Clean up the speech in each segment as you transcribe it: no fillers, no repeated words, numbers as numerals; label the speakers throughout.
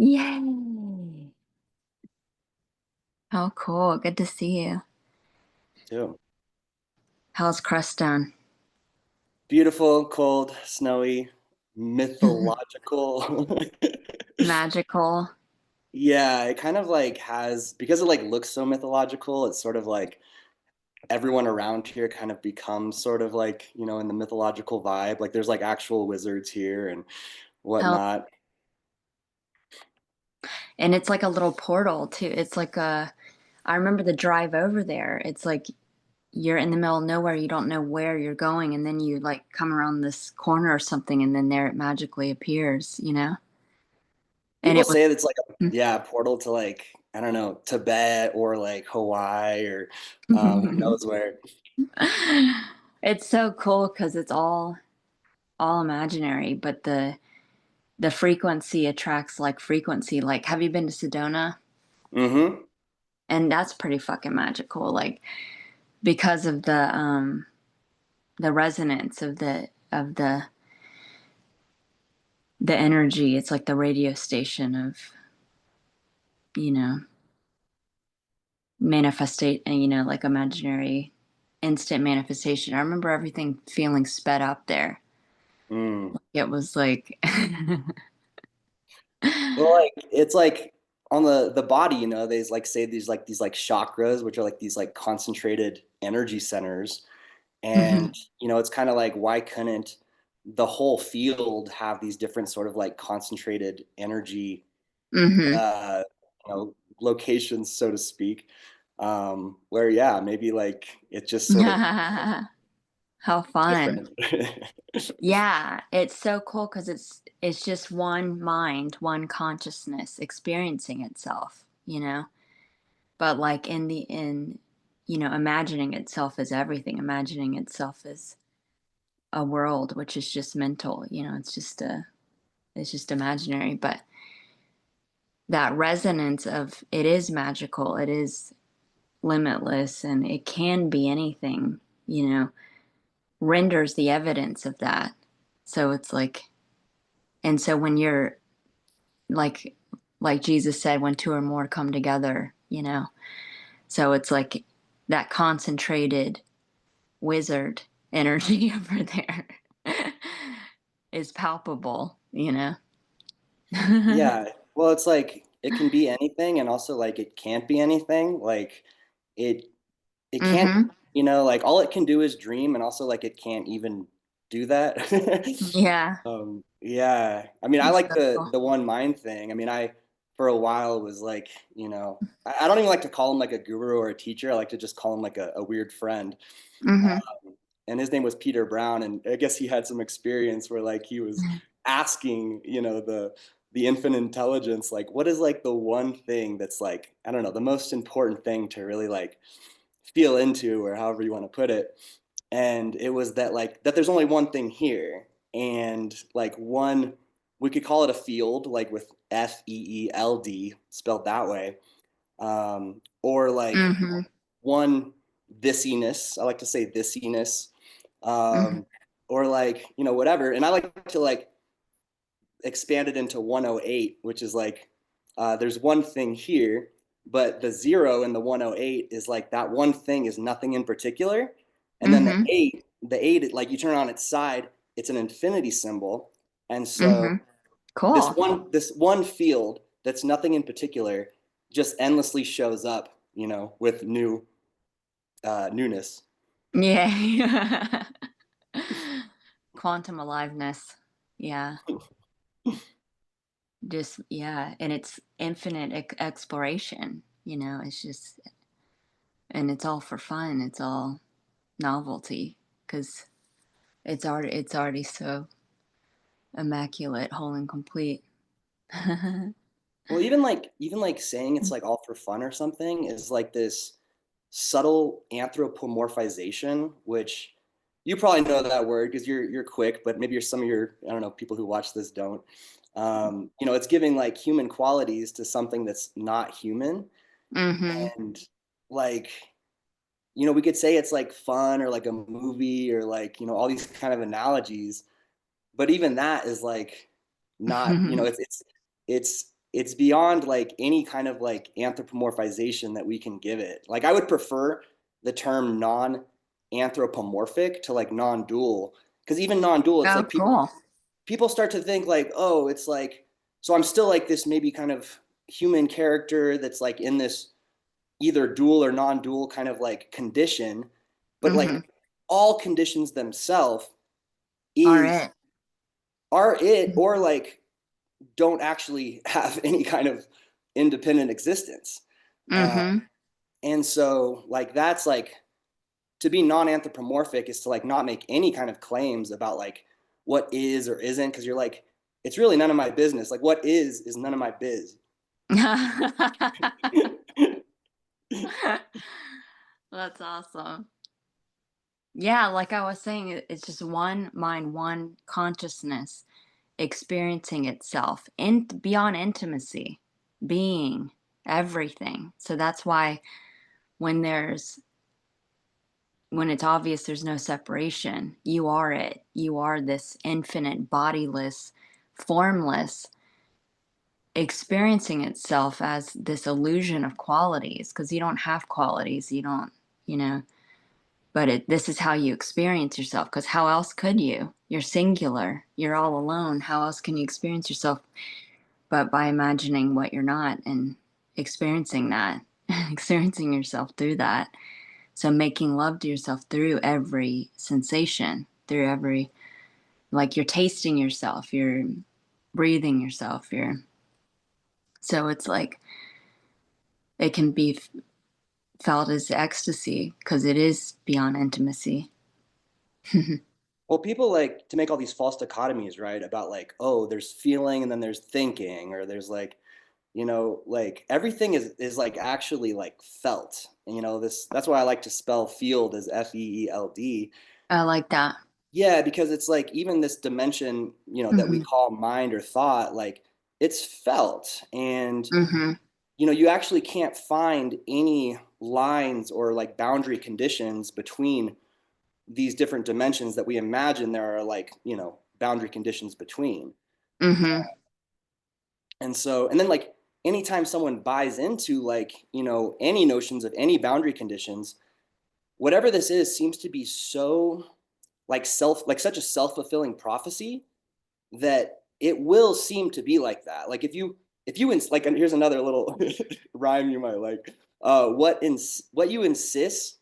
Speaker 1: Yay! How cool. Good to see you.
Speaker 2: Too.
Speaker 1: How's crust done?
Speaker 2: Beautiful, cold, snowy, mythological.
Speaker 1: Magical.
Speaker 2: Yeah, it kind of like has because it like looks so mythological, it's sort of like everyone around here kind of becomes sort of like, in the mythological vibe. Like there's like actual wizards here and
Speaker 1: Hell.
Speaker 2: whatnot.
Speaker 1: And it's like a little portal too. It's like I remember the drive over there. It's like you're in the middle of nowhere. You don't know where you're going. And then you like come around this corner or something. And then there it magically appears. And
Speaker 2: People
Speaker 1: it was,
Speaker 2: say it's like a yeah, portal to like, I don't know, Tibet or like Hawaii or who knows where.
Speaker 1: it's so cool because it's all imaginary, but the frequency attracts like frequency. Like, have you been to Sedona?
Speaker 2: Mm-hmm.
Speaker 1: And that's pretty fucking magical. Like, because of the resonance of the energy. It's like the radio station of, you know, manifestate and like imaginary instant manifestation. I remember everything feeling sped up there.
Speaker 2: Mm.
Speaker 1: It was like
Speaker 2: Well, like it's like on the body, they like say these like chakras, which are like these like concentrated energy centers. And it's kind of like why couldn't the whole field have these different sort of like concentrated energy
Speaker 1: hmm.
Speaker 2: uh locations, so to speak. Where yeah, maybe like it's just sort of
Speaker 1: How fun.
Speaker 2: different.
Speaker 1: Yeah, it's so cool because it's just one mind, one consciousness experiencing itself. But like imagining itself as everything, imagining itself as a world, which is just mental. It's just imaginary. But that resonance of it is magical, it is limitless, and it can be anything, renders the evidence of that. So it's like, and so when you're like Jesus said, when two or more come together. So it's like that concentrated wizard energy over there is palpable.
Speaker 2: Yeah. Well, it's like it can be anything and also like it can't be anything. Like it it can't,
Speaker 1: Mm-hmm.
Speaker 2: like all it can do is dream and also like it can't even do that.
Speaker 1: Yeah.
Speaker 2: Yeah. I mean, I
Speaker 1: It's
Speaker 2: like
Speaker 1: so
Speaker 2: the
Speaker 1: cool.
Speaker 2: one mind thing. I mean, I for a while was like, I don't even like to call him like a guru or a teacher. I like to just call him like a weird friend.
Speaker 1: Mm-hmm.
Speaker 2: And his name was Peter Brown, and I guess he had some experience where like he was asking, the infinite intelligence, like what is like the one thing that's like, I don't know, the most important thing to really like feel into, or however you want to put it. And it was that like that there's only one thing here, and like one, we could call it a field, like with FEELD spelled that way, or like
Speaker 1: Mm-hmm.
Speaker 2: one thisiness. I like to say thisiness,
Speaker 1: Mm-hmm.
Speaker 2: um, or like whatever. And I like to like expand it into 108, which is like there's one thing here, but the zero in the 108 is like that one thing is nothing in particular, and then the
Speaker 1: Mm-hmm.
Speaker 2: eight, like you turn it on its side, it's an infinity symbol, and so
Speaker 1: Mm-hmm.
Speaker 2: this
Speaker 1: Cool.
Speaker 2: one field that's nothing in particular just endlessly shows up, with newness.
Speaker 1: Yeah. Quantum aliveness. Yeah. Just, yeah. And it's infinite exploration. It's just, and it's all for fun. It's all novelty because it's already so immaculate, whole and complete.
Speaker 2: Well, even like saying it's like all for fun or something is like this subtle anthropomorphization, which you probably know that word because you're quick, but maybe some of your, I don't know, people who watch this don't. It's giving like human qualities to something that's not human,
Speaker 1: Mm-hmm.
Speaker 2: and like we could say it's like fun or like a movie or like all these kind of analogies, but even that is like not, it's it's beyond like any kind of like anthropomorphization that we can give it. Like I would prefer the term non-anthropomorphic to like non-dual, because even non-dual, it's
Speaker 1: Oh,
Speaker 2: like
Speaker 1: cool.
Speaker 2: people start to think like, oh, it's like, so I'm still like this maybe kind of human character that's like in this either dual or non-dual kind of like condition, but
Speaker 1: Mm-hmm.
Speaker 2: like all conditions themselves
Speaker 1: All
Speaker 2: is
Speaker 1: right.
Speaker 2: are it, or like don't actually have any kind of independent existence. Uh,
Speaker 1: Mm-hmm.
Speaker 2: and so like that's like, to be non-anthropomorphic is to like not make any kind of claims about like what is or isn't, because you're like, it's really none of my business. Like what is none of my biz.
Speaker 1: That's awesome. Yeah, like I was saying, it's just one mind, one consciousness experiencing itself in beyond intimacy, being everything. So that's why when there's when it's obvious there's no separation, you are it. You are this infinite, bodiless, formless, experiencing itself as this illusion of qualities because you don't have qualities. You don't, you know, but this is how you experience yourself because how else could you? You're singular. You're all alone. How else can you experience yourself but by imagining what you're not and experiencing that, experiencing yourself through that. So making love to yourself through every sensation, through every, like you're tasting yourself, you're breathing yourself, so it's like it can be felt as ecstasy because it is beyond intimacy.
Speaker 2: Well, people like to make all these false dichotomies, right? About like, oh, there's feeling and then there's thinking, or there's like, like everything is like actually like felt. This that's why I like to spell field as FEELD.
Speaker 1: I like that.
Speaker 2: Yeah, because it's like even this dimension, that we
Speaker 1: Mm-hmm.
Speaker 2: call mind or thought, like it's felt. And
Speaker 1: Mm-hmm.
Speaker 2: you actually can't find any lines or like boundary conditions between these different dimensions that we imagine there are like, boundary conditions between.
Speaker 1: Mm-hmm.
Speaker 2: And then like anytime someone buys into like, any notions of any boundary conditions, whatever this is seems to be so like such a self-fulfilling prophecy that it will seem to be like that. Like if you like, and here's another little rhyme you might like. What you insist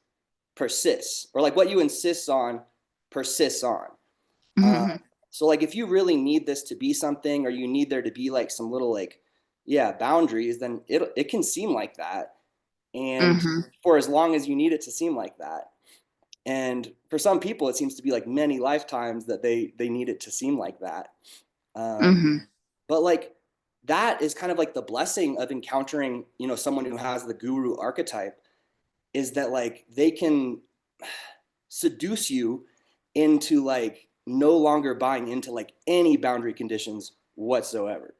Speaker 2: persists, or like what you insist on persists on. Uh,
Speaker 1: Mm-hmm.
Speaker 2: so like if you really need this to be something, or you need there to be like some little like, yeah, boundaries, then it can seem like that, and
Speaker 1: Mm-hmm.
Speaker 2: for as long as you need it to seem like that. And for some people, it seems to be like many lifetimes that they need it to seem like that. Um,
Speaker 1: Mm-hmm.
Speaker 2: but like that is kind of like the blessing of encountering, someone who has the guru archetype, is that like they can seduce you into like no longer buying into like any boundary conditions whatsoever.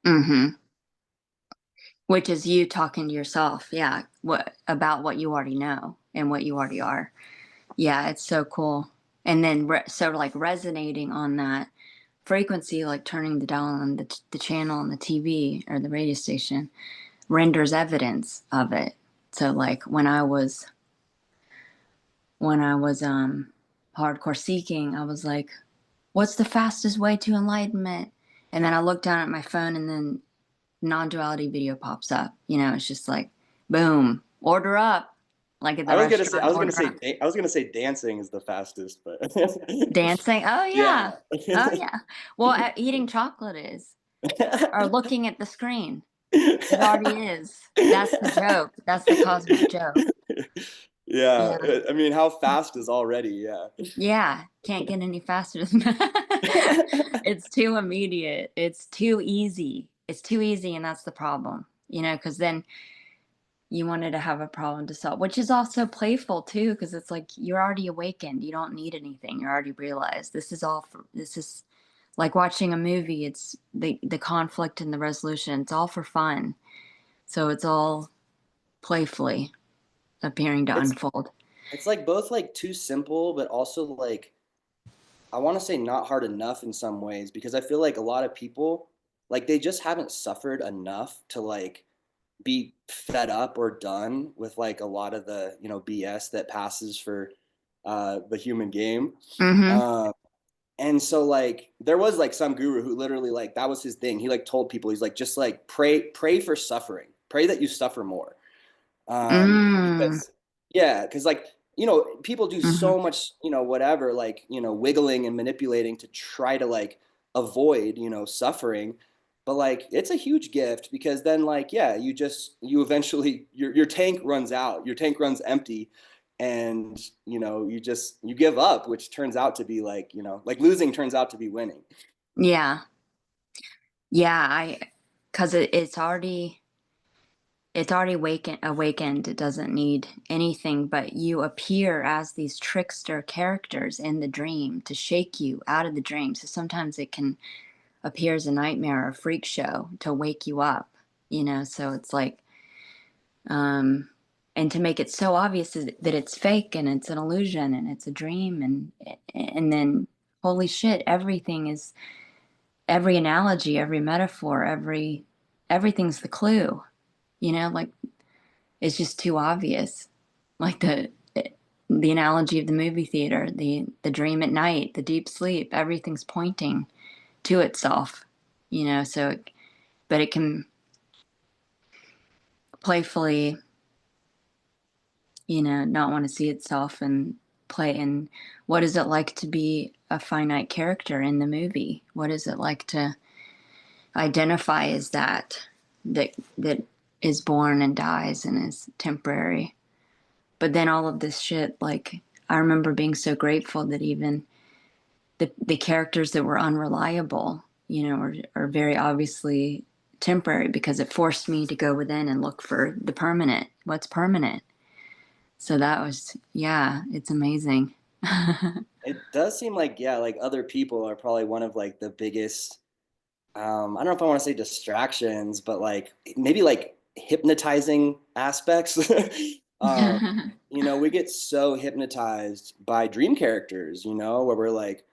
Speaker 1: Mm-hmm. Which is you talking to yourself, yeah, what about what you already know and what you already are. Yeah, it's so cool. And then so like resonating on that frequency, like turning the dial on the channel on the TV or the radio station renders evidence of it. So like when I was hardcore seeking, I was like, what's the fastest way to enlightenment? And then I looked down at my phone and then non-duality video pops up. It's just like, boom, order up. Like at
Speaker 2: I
Speaker 1: the
Speaker 2: was gonna say,
Speaker 1: restaurant, order up.
Speaker 2: I was gonna say dancing is the fastest, but
Speaker 1: Dancing. Oh
Speaker 2: yeah.
Speaker 1: yeah. Oh yeah. Well, eating chocolate is, or looking at the screen. It already is. That's the joke. That's the cosmic joke.
Speaker 2: Yeah,
Speaker 1: Yeah.
Speaker 2: I mean, how fast is already? Yeah.
Speaker 1: Yeah. Can't get any faster than that. It's too immediate. It's too easy. It's too easy, and that's the problem. Because then you wanted to have a problem to solve, which is also playful too, because it's like you're already awakened. You don't need anything. You already realized this is like watching a movie. It's the conflict and the resolution. It's all for fun. So it's all playfully appearing to
Speaker 2: It's
Speaker 1: unfold.
Speaker 2: it's like both like too simple, but also like I want to say not hard enough in some ways, because I feel like a lot of people like they just haven't suffered enough to like be fed up or done with like a lot of the, you know, BS that passes for the human game.
Speaker 1: Mm-hmm.
Speaker 2: Um, and so like there was like some guru who literally like that was his thing. He like told people, he's like, just like pray for suffering, pray that you suffer more.
Speaker 1: Mm.
Speaker 2: Because yeah, because like, you know, people do
Speaker 1: Mm-hmm.
Speaker 2: so much, you know, whatever, like, you know, wiggling and manipulating to try to like avoid, you know, suffering. But like it's a huge gift because then like, yeah, you eventually your tank runs out, your tank runs empty, and you know, you give up, which turns out to be like, you know, like losing turns out to be winning.
Speaker 1: Yeah. Yeah. Because it's already awakened. It doesn't need anything, but you appear as these trickster characters in the dream to shake you out of the dream. So sometimes it can appear as a nightmare or a freak show to wake you up, you know? So it's like, um, and to make it so obvious that it's fake and it's an illusion and it's a dream. And then, holy shit, every analogy, every metaphor, everything's the clue, you know, like, it's just too obvious. Like the analogy of the movie theater, the dream at night, the deep sleep, everything's pointing to itself, you know. So, but it can playfully, you know, not want to see itself and play. And what is it like to be a finite character in the movie? What is it like to identify as that is born and dies and is temporary? But then all of this shit, like, I remember being so grateful that even the characters that were unreliable, you know, are very obviously temporary because it forced me to go within and look for the permanent. What's permanent? So that was, yeah, it's amazing.
Speaker 2: It does seem like, yeah, like other people are probably one of like the biggest, I don't know if I want to say distractions, but like maybe like hypnotizing aspects. um, you know, we get so hypnotized by dream characters, you know, where we're like,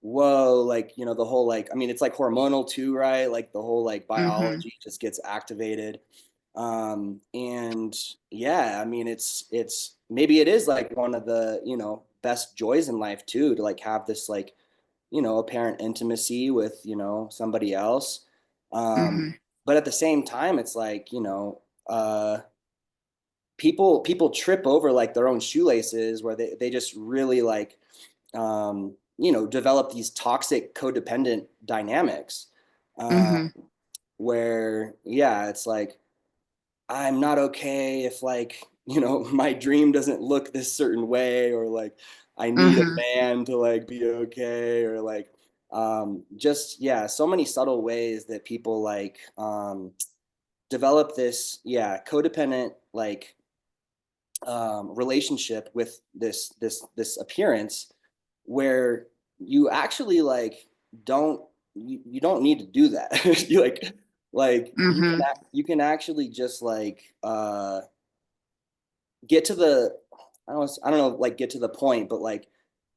Speaker 2: whoa, like, you know, the whole like, I mean, it's like hormonal too, right? Like the whole like
Speaker 1: Mm-hmm.
Speaker 2: biology just gets activated. And yeah, I mean, it's maybe it is like one of the, you know, best joys in life too, to like have this like, you know, apparent intimacy with, you know, somebody else. Um,
Speaker 1: Mm-hmm.
Speaker 2: but at the same time, it's like, you know, people trip over like their own shoelaces where they just really like, you know, develop these toxic codependent dynamics, uh,
Speaker 1: Mm-hmm.
Speaker 2: where, yeah, it's like, I'm not okay if like, you know, my dream doesn't look this certain way, or like I need a
Speaker 1: Mm-hmm.
Speaker 2: man to like be okay, or like just yeah, so many subtle ways that people like develop this, yeah, codependent like relationship with this appearance where you actually like don't you don't need to do that. You like
Speaker 1: Mm-hmm.
Speaker 2: you can actually just like get to the I don't know like get to the point, but like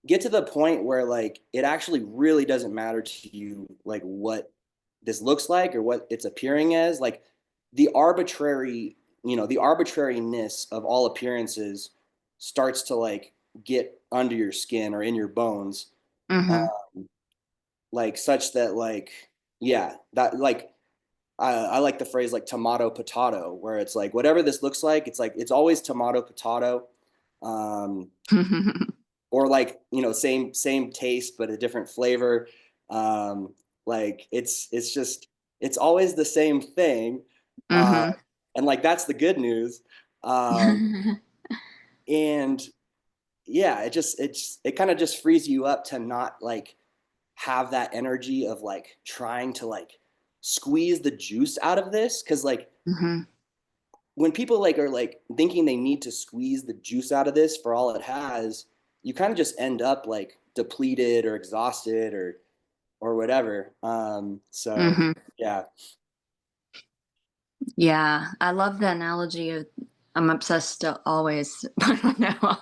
Speaker 2: get to the point where like it actually really doesn't matter to you like what this looks like or what it's appearing as. Like the arbitrary, you know, the arbitrariness of all appearances starts to like get under your skin or in your bones, uh,
Speaker 1: Mm-hmm.
Speaker 2: like such that like yeah, that like I like the phrase like tomato potato, where it's like whatever this looks like it's always tomato potato, um, or like, you know, same taste but a different flavor. Um, like it's just it's always the same thing, uh,
Speaker 1: Mm-hmm.
Speaker 2: and like that's the good news. Um, and yeah, it kind of just frees you up to not like have that energy of like trying to like squeeze the juice out of this, because like
Speaker 1: Mm-hmm.
Speaker 2: when people like are like thinking they need to squeeze the juice out of this for all it has, you kind of just end up like depleted or exhausted or whatever. So
Speaker 1: Mm-hmm.
Speaker 2: yeah.
Speaker 1: Yeah, I love the analogy of I'm obsessed still always, I don't know,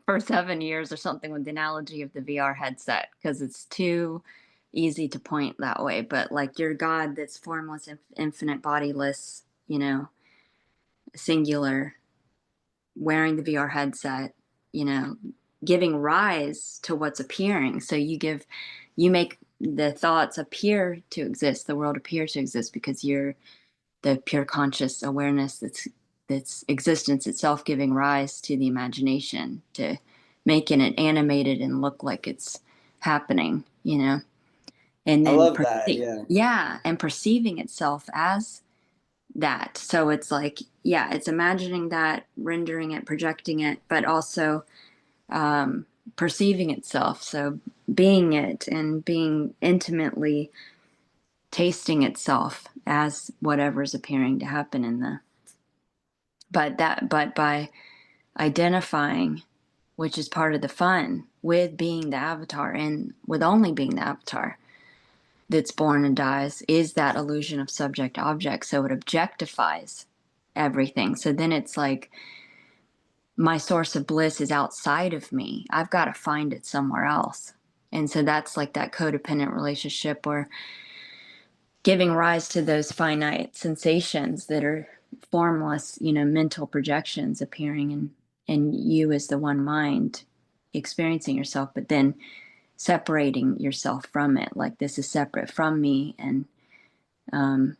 Speaker 1: for 7 years or something with the analogy of the VR headset because it's two easy to point that way, but like your God that's formless, infinite, bodiless, singular, wearing the VR headset, you know, giving rise to what's appearing. So you make the thoughts appear to exist, the world appear to exist because you're the pure conscious awareness that's existence itself giving rise to the imagination, to making it animated and look like it's happening, and
Speaker 2: I
Speaker 1: then
Speaker 2: love that. Yeah.
Speaker 1: yeah, and perceiving itself as that. So it's like, yeah, it's imagining that, rendering it, projecting it, but also perceiving itself. So being it and being intimately tasting itself as whatever's appearing to happen in the but by identifying, which is part of the fun, with being the avatar and with only being the avatar that's born and dies, is that illusion of subject object. So it objectifies everything. So then it's like my source of bliss is outside of me. I've got to find it somewhere else. And so that's like that codependent relationship where giving rise to those finite sensations that are formless, mental projections appearing in you as the one mind experiencing yourself, but then separating yourself from it, like this is separate from me, um,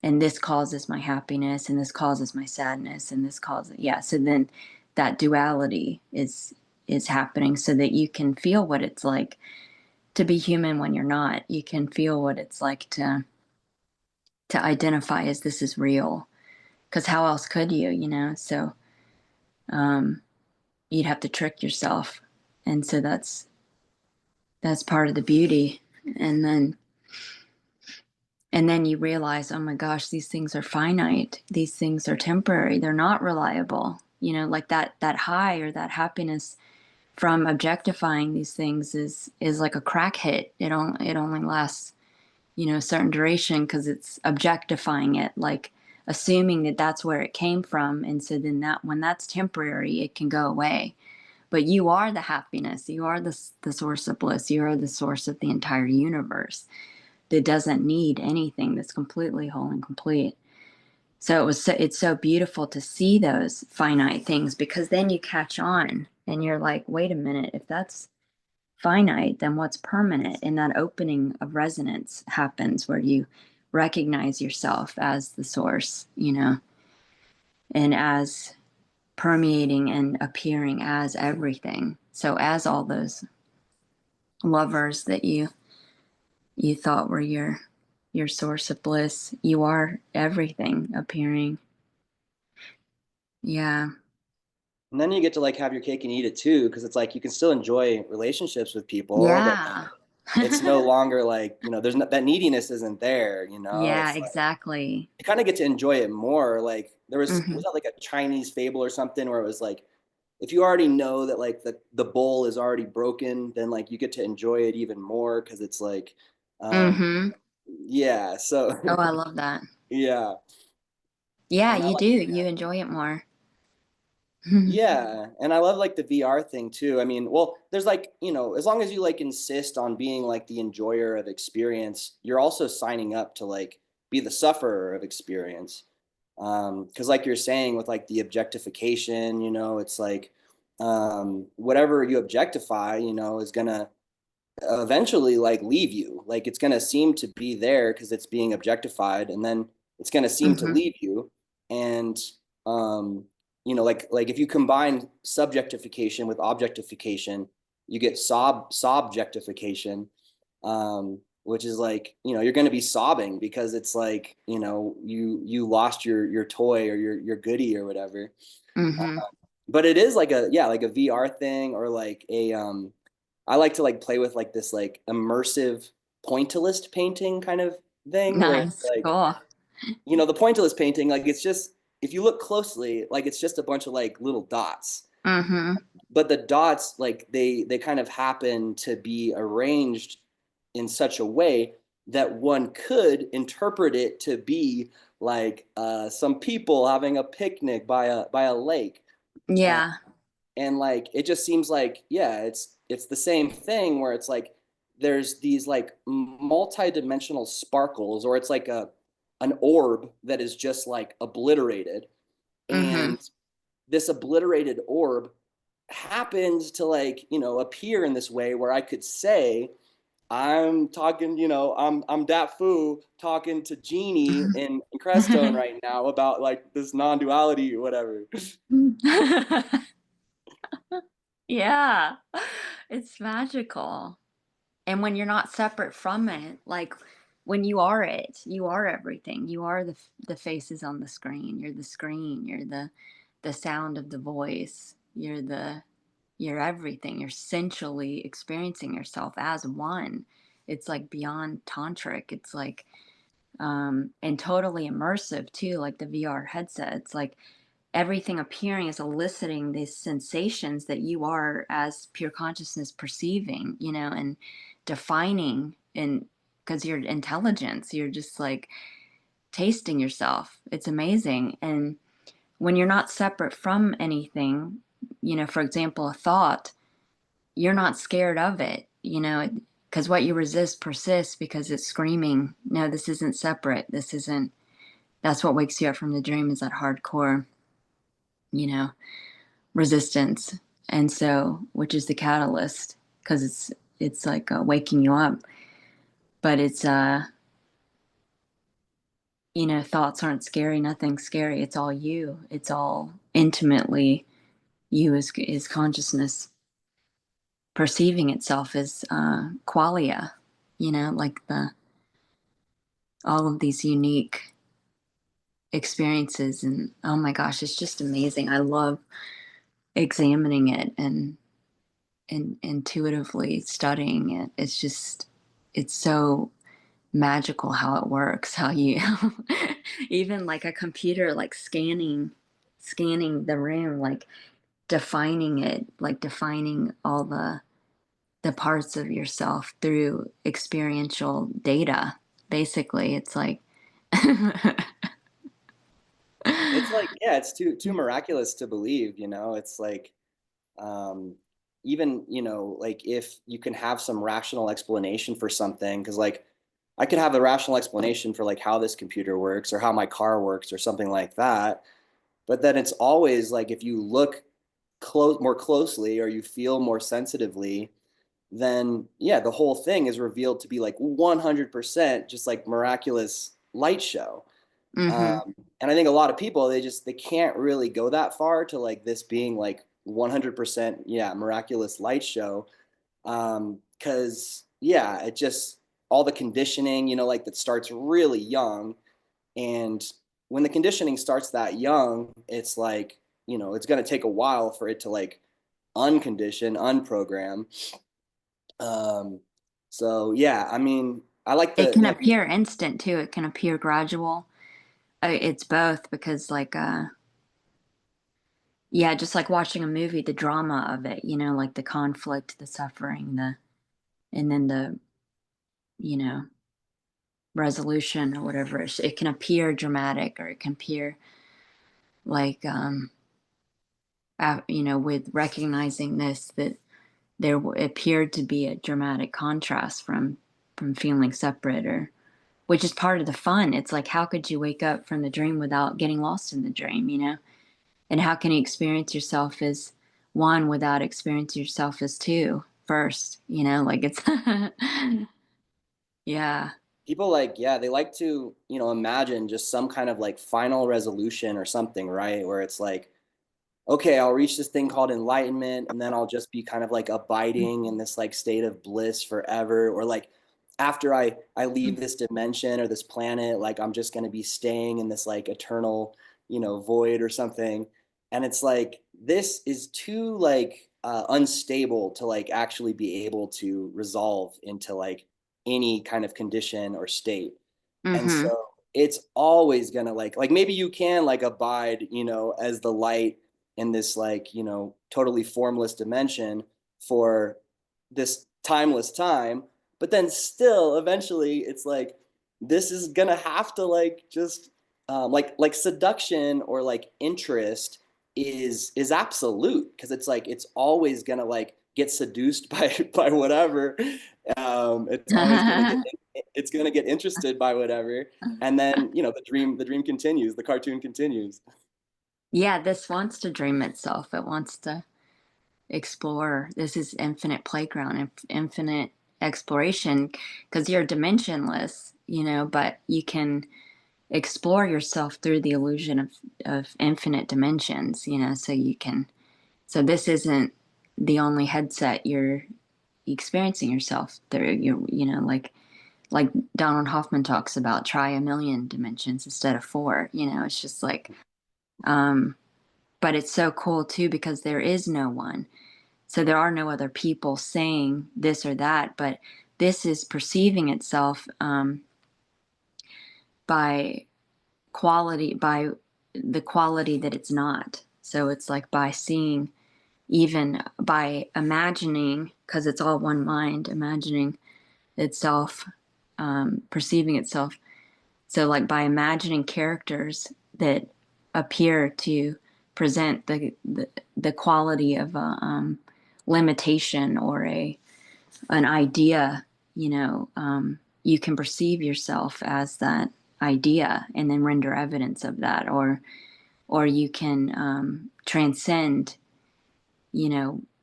Speaker 1: and this causes my happiness, and this causes my sadness, and this causes, yeah. So then that duality is happening, so that you can feel what it's like to be human when you're not. You can feel what it's like to identify as this is real, because how else could you? So um, you'd have to trick yourself, and so that's part of the beauty. And then and then you realize, oh my gosh, these things are finite, these things are temporary, they're not reliable, like that high or that happiness from objectifying these things is like a crack hit. It only lasts a certain duration, because it's objectifying it, like assuming that that's where it came from. And so then that when that's temporary, it can go away. But you are the happiness, you are the source of bliss, you are the source of the entire universe that doesn't need anything, that's completely whole and complete. So it's so beautiful to see those finite things, because then you catch on and you're like, wait a minute, if that's finite, then what's permanent? And that opening of resonance happens where you recognize yourself as the source, and as permeating and appearing as everything. So as all those lovers that you thought were your source of bliss, you are everything appearing. Yeah.
Speaker 2: And then you get to like have your cake and eat it too, because it's like you can still enjoy relationships with people, but
Speaker 1: Yeah.
Speaker 2: it's no longer like, there's not that neediness isn't there,
Speaker 1: Yeah,
Speaker 2: it's like
Speaker 1: exactly.
Speaker 2: you kind of get to enjoy it more. Like was
Speaker 1: Hmm.
Speaker 2: that like a Chinese fable or something where it was like, if you already know that like the bowl is already broken, then like you get to enjoy it even more because it's like, um,
Speaker 1: Hmm.
Speaker 2: yeah. So
Speaker 1: Oh, I love that.
Speaker 2: yeah,
Speaker 1: Yeah,
Speaker 2: and I
Speaker 1: you
Speaker 2: like
Speaker 1: do. You enjoy it more.
Speaker 2: yeah, and I love like the VR thing too. I mean, well, there's like, as long as you like insist on being like the enjoyer of experience, you're also signing up to like be the sufferer of experience. Because like you're saying with like the objectification, it's like whatever you objectify, is gonna eventually like leave you. Like it's gonna seem to be there because it's being objectified, and then it's gonna seem to
Speaker 1: Hmm.
Speaker 2: leave you. And um, like if you combine subjectification with objectification, you get sobjectification, which is like you're gonna be sobbing because it's like you lost your toy or your goodie or whatever.
Speaker 1: Hmm.
Speaker 2: But it is like a VR thing, or like a I like to like play with like this like immersive pointillist painting kind of thing where it's
Speaker 1: Nice.
Speaker 2: like,
Speaker 1: Cool.
Speaker 2: the pointillist painting, like it's just, if you look closely, like it's just a bunch of like little dots,
Speaker 1: Hmm.
Speaker 2: but the dots like they kind of happen to be arranged in such a way that one could interpret it to be like some people having a picnic by a lake. uh,
Speaker 1: Yeah.
Speaker 2: and like it just seems like, yeah, it's the same thing where it's like there's these like multi-dimensional sparkles, or it's like a an orb that is just like obliterated.
Speaker 1: Mm-hmm.
Speaker 2: And this obliterated orb happens to like, appear in this way where I could say, I'm talking, I'm Dat Fu talking to Genie in Crestone right now about like this non-duality or whatever.
Speaker 1: Yeah, it's magical. And when you're not separate from it, like when you are it, you are everything. You are the faces on the screen. You're the screen. You're the sound of the voice. You're everything. You're essentially experiencing yourself as one. It's like beyond tantric. It's like and totally immersive too, like the VR headset. It's like everything appearing is eliciting these sensations that you are as pure consciousness perceiving, and defining, and because you're intelligence, you're just like tasting yourself. It's amazing. And when you're not separate from anything, for example, a thought, you're not scared of it, because what you resist persists because it's screaming, no, this isn't separate. This isn't, that's what wakes you up from the dream, is that hardcore, you know, resistance. And so, which is the catalyst, because it's like waking you up. But it's thoughts aren't scary, nothing's scary. It's all you. It's all intimately you, is consciousness perceiving itself as qualia, like the all of these unique experiences. And oh my gosh, it's just amazing. I love examining it and intuitively studying it. It's so magical how it works, how you even like a computer, like scanning the room, like defining it, like defining all the parts of yourself through experiential data. Basically, it's like
Speaker 2: It's like, yeah, it's too miraculous to believe, It's like, um, even, like if you can have some rational explanation for something, because like I could have a rational explanation for like how this computer works or how my car works or something like that. But then it's always like if you look more closely or you feel more sensitively, then yeah, the whole thing is revealed to be like 100% just like miraculous light show.
Speaker 1: mm-hmm.
Speaker 2: And I think a lot of people, they can't really go that far to like this being like 100%, yeah, miraculous light show. Because yeah, it just all the conditioning, like that starts really young. And when the conditioning starts that young, it's like, it's going to take a while for it to like uncondition, unprogram. Um, so yeah, I mean, I like
Speaker 1: It can
Speaker 2: the idea.
Speaker 1: appear instant too. It can appear gradual. It's both, because like yeah, just like watching a movie, the drama of it, like the conflict, the suffering, and then the, you know, resolution or whatever. It can appear dramatic, or it can appear like, with recognizing this, that there appeared to be a dramatic contrast from feeling separate, or which is part of the fun. It's like, how could you wake up from the dream without getting lost in the dream, And how can you experience yourself as one without experiencing yourself as two first? Like it's, yeah.
Speaker 2: People like, yeah, they like to, imagine just some kind of like final resolution or something, right? Where it's like, okay, I'll reach this thing called enlightenment, and then I'll just be kind of like abiding in this like state of bliss forever. Or like after I leave this dimension or this planet, like I'm just going to be staying in this like eternal, void or something. And it's like this is too like unstable to like actually be able to resolve into like any kind of condition or state. And
Speaker 1: Mm-hmm.
Speaker 2: so it's always gonna like maybe you can like abide, as the light in this like, totally formless dimension for this timeless time, but then still eventually it's like this is gonna have to like just like seduction or like interest is absolute, because it's like it's always gonna like get seduced by whatever. It's always going to get it's going to get interested by whatever, and then the dream continues, the cartoon continues.
Speaker 1: Yeah, this wants to dream itself. It wants to explore. This is infinite playground, infinite exploration, because you're dimensionless, but you can explore yourself through the illusion of infinite dimensions, so this isn't the only headset you're experiencing yourself through. Like Donald Hoffman talks about, try a million dimensions instead of four. It's just like, um, but it's so cool too because there is no one. So there are no other people saying this or that, but this is perceiving itself by by the quality that it's not. So it's like by seeing, even by imagining, because it's all one mind, imagining itself, perceiving itself. So, like by imagining characters that appear to present the quality of a limitation or an idea, you can perceive yourself as that idea and then render evidence of that, or you can transcend,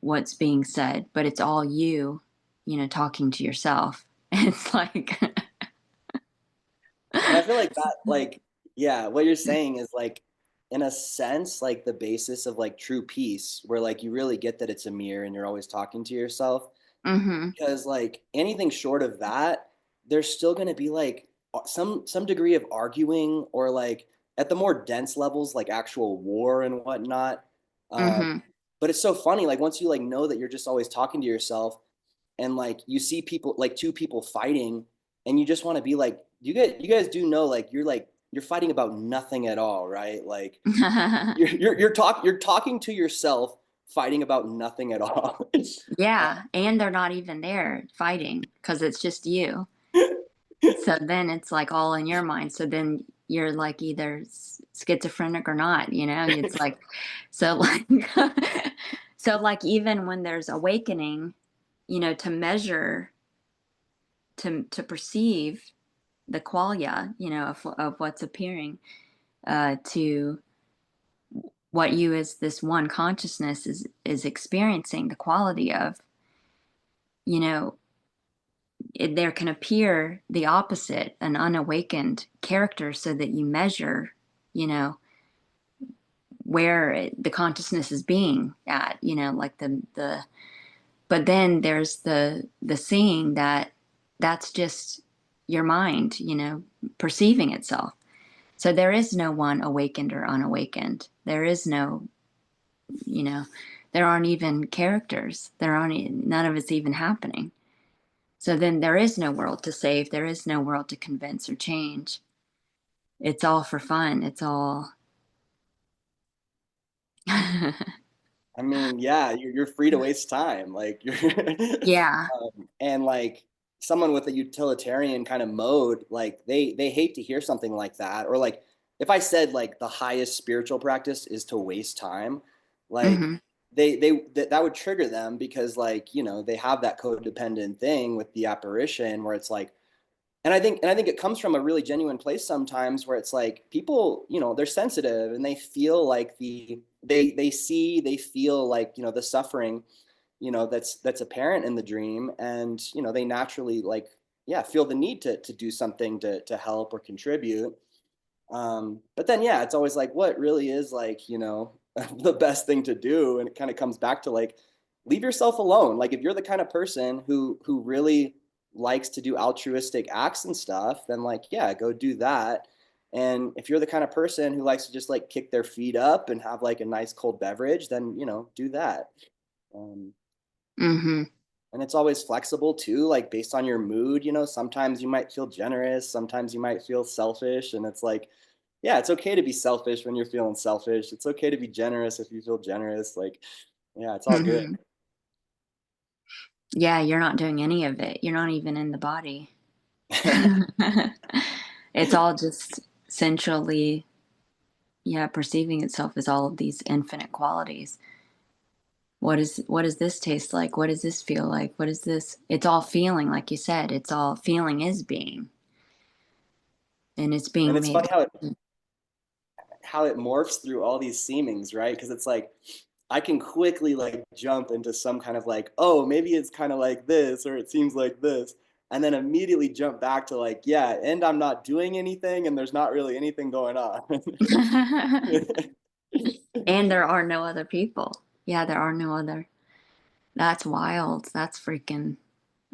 Speaker 1: what's being said, but it's all you, talking to yourself. It's like,
Speaker 2: And I feel like that, like, yeah, what you're saying is like, in a sense, like the basis of like true peace, where like you really get that it's a mirror and you're always talking to yourself.
Speaker 1: mm-hmm,
Speaker 2: Because like anything short of that, there's still going to be like some degree of arguing, or like at the more dense levels, like actual war and whatnot. Um,
Speaker 1: mm-hmm.
Speaker 2: but it's so funny, like once you like know that you're just always talking to yourself, and like you see people, like two people fighting, and you just want to be like, you guys do know, like you're fighting about nothing at all, right? Like you're talking to yourself, fighting about nothing at all.
Speaker 1: Yeah, and they're not even there fighting because it's just you. So then it's like all in your mind. So then you're like either schizophrenic or not, It's like, so like, so like even when there's awakening, to measure, to perceive the qualia, of what's appearing, to what you as this one consciousness is experiencing the quality of, you know, there can appear the opposite, an unawakened character, so that you measure, you know, the consciousness is being at, like but then there's the seeing that that's just your mind, perceiving itself. So there is no one awakened or unawakened. There is no, you know, there aren't even characters. None of it's even happening. So then there is no world to save. There is no world to convince or change. It's all for fun. It's all.
Speaker 2: I mean, yeah, you're free to waste time. Like you're
Speaker 1: Yeah.
Speaker 2: and like someone with a utilitarian kind of mode, like they hate to hear something like that. Or like if I said like the highest spiritual practice is to waste time, like
Speaker 1: Hmm.
Speaker 2: that would trigger them, because like, they have that codependent thing with the apparition where it's like, and I think it comes from a really genuine place sometimes, where it's like people, they're sensitive, and they feel like they feel like, the suffering, that's apparent in the dream, and they naturally, like, yeah, feel the need to do something to help or contribute. But then, yeah, it's always like, what really is, like, the best thing to do? And it kind of comes back to like, leave yourself alone. Like if you're the kind of person who really likes to do altruistic acts and stuff, then like, yeah, go do that. And if you're the kind of person who likes to just like kick their feet up and have like a nice cold beverage, then do that. Um,
Speaker 1: Hmm.
Speaker 2: and it's always flexible too, like based on your mood. Sometimes you might feel generous, sometimes you might feel selfish, and it's like, yeah, it's okay to be selfish when you're feeling selfish. It's okay to be generous if you feel generous. Like, yeah, it's all good.
Speaker 1: Hmm. Yeah, you're not doing any of it. You're not even in the body. It's all just centrally, yeah, perceiving itself as all of these infinite qualities. what does this taste like? What does this feel like? What is this? It's all feeling, like you said. It's all feeling is being, and it's
Speaker 2: And
Speaker 1: being
Speaker 2: it's
Speaker 1: made.
Speaker 2: funny how it morphs through all these seemings, right? Because it's like I can quickly like jump into some kind of like, oh, maybe it's kind of like this, or it seems like this, and then immediately jump back to like, yeah, and I'm not doing anything, and there's not really anything going on.
Speaker 1: And there are no other people. Yeah, there are no other. That's wild. That's freaking.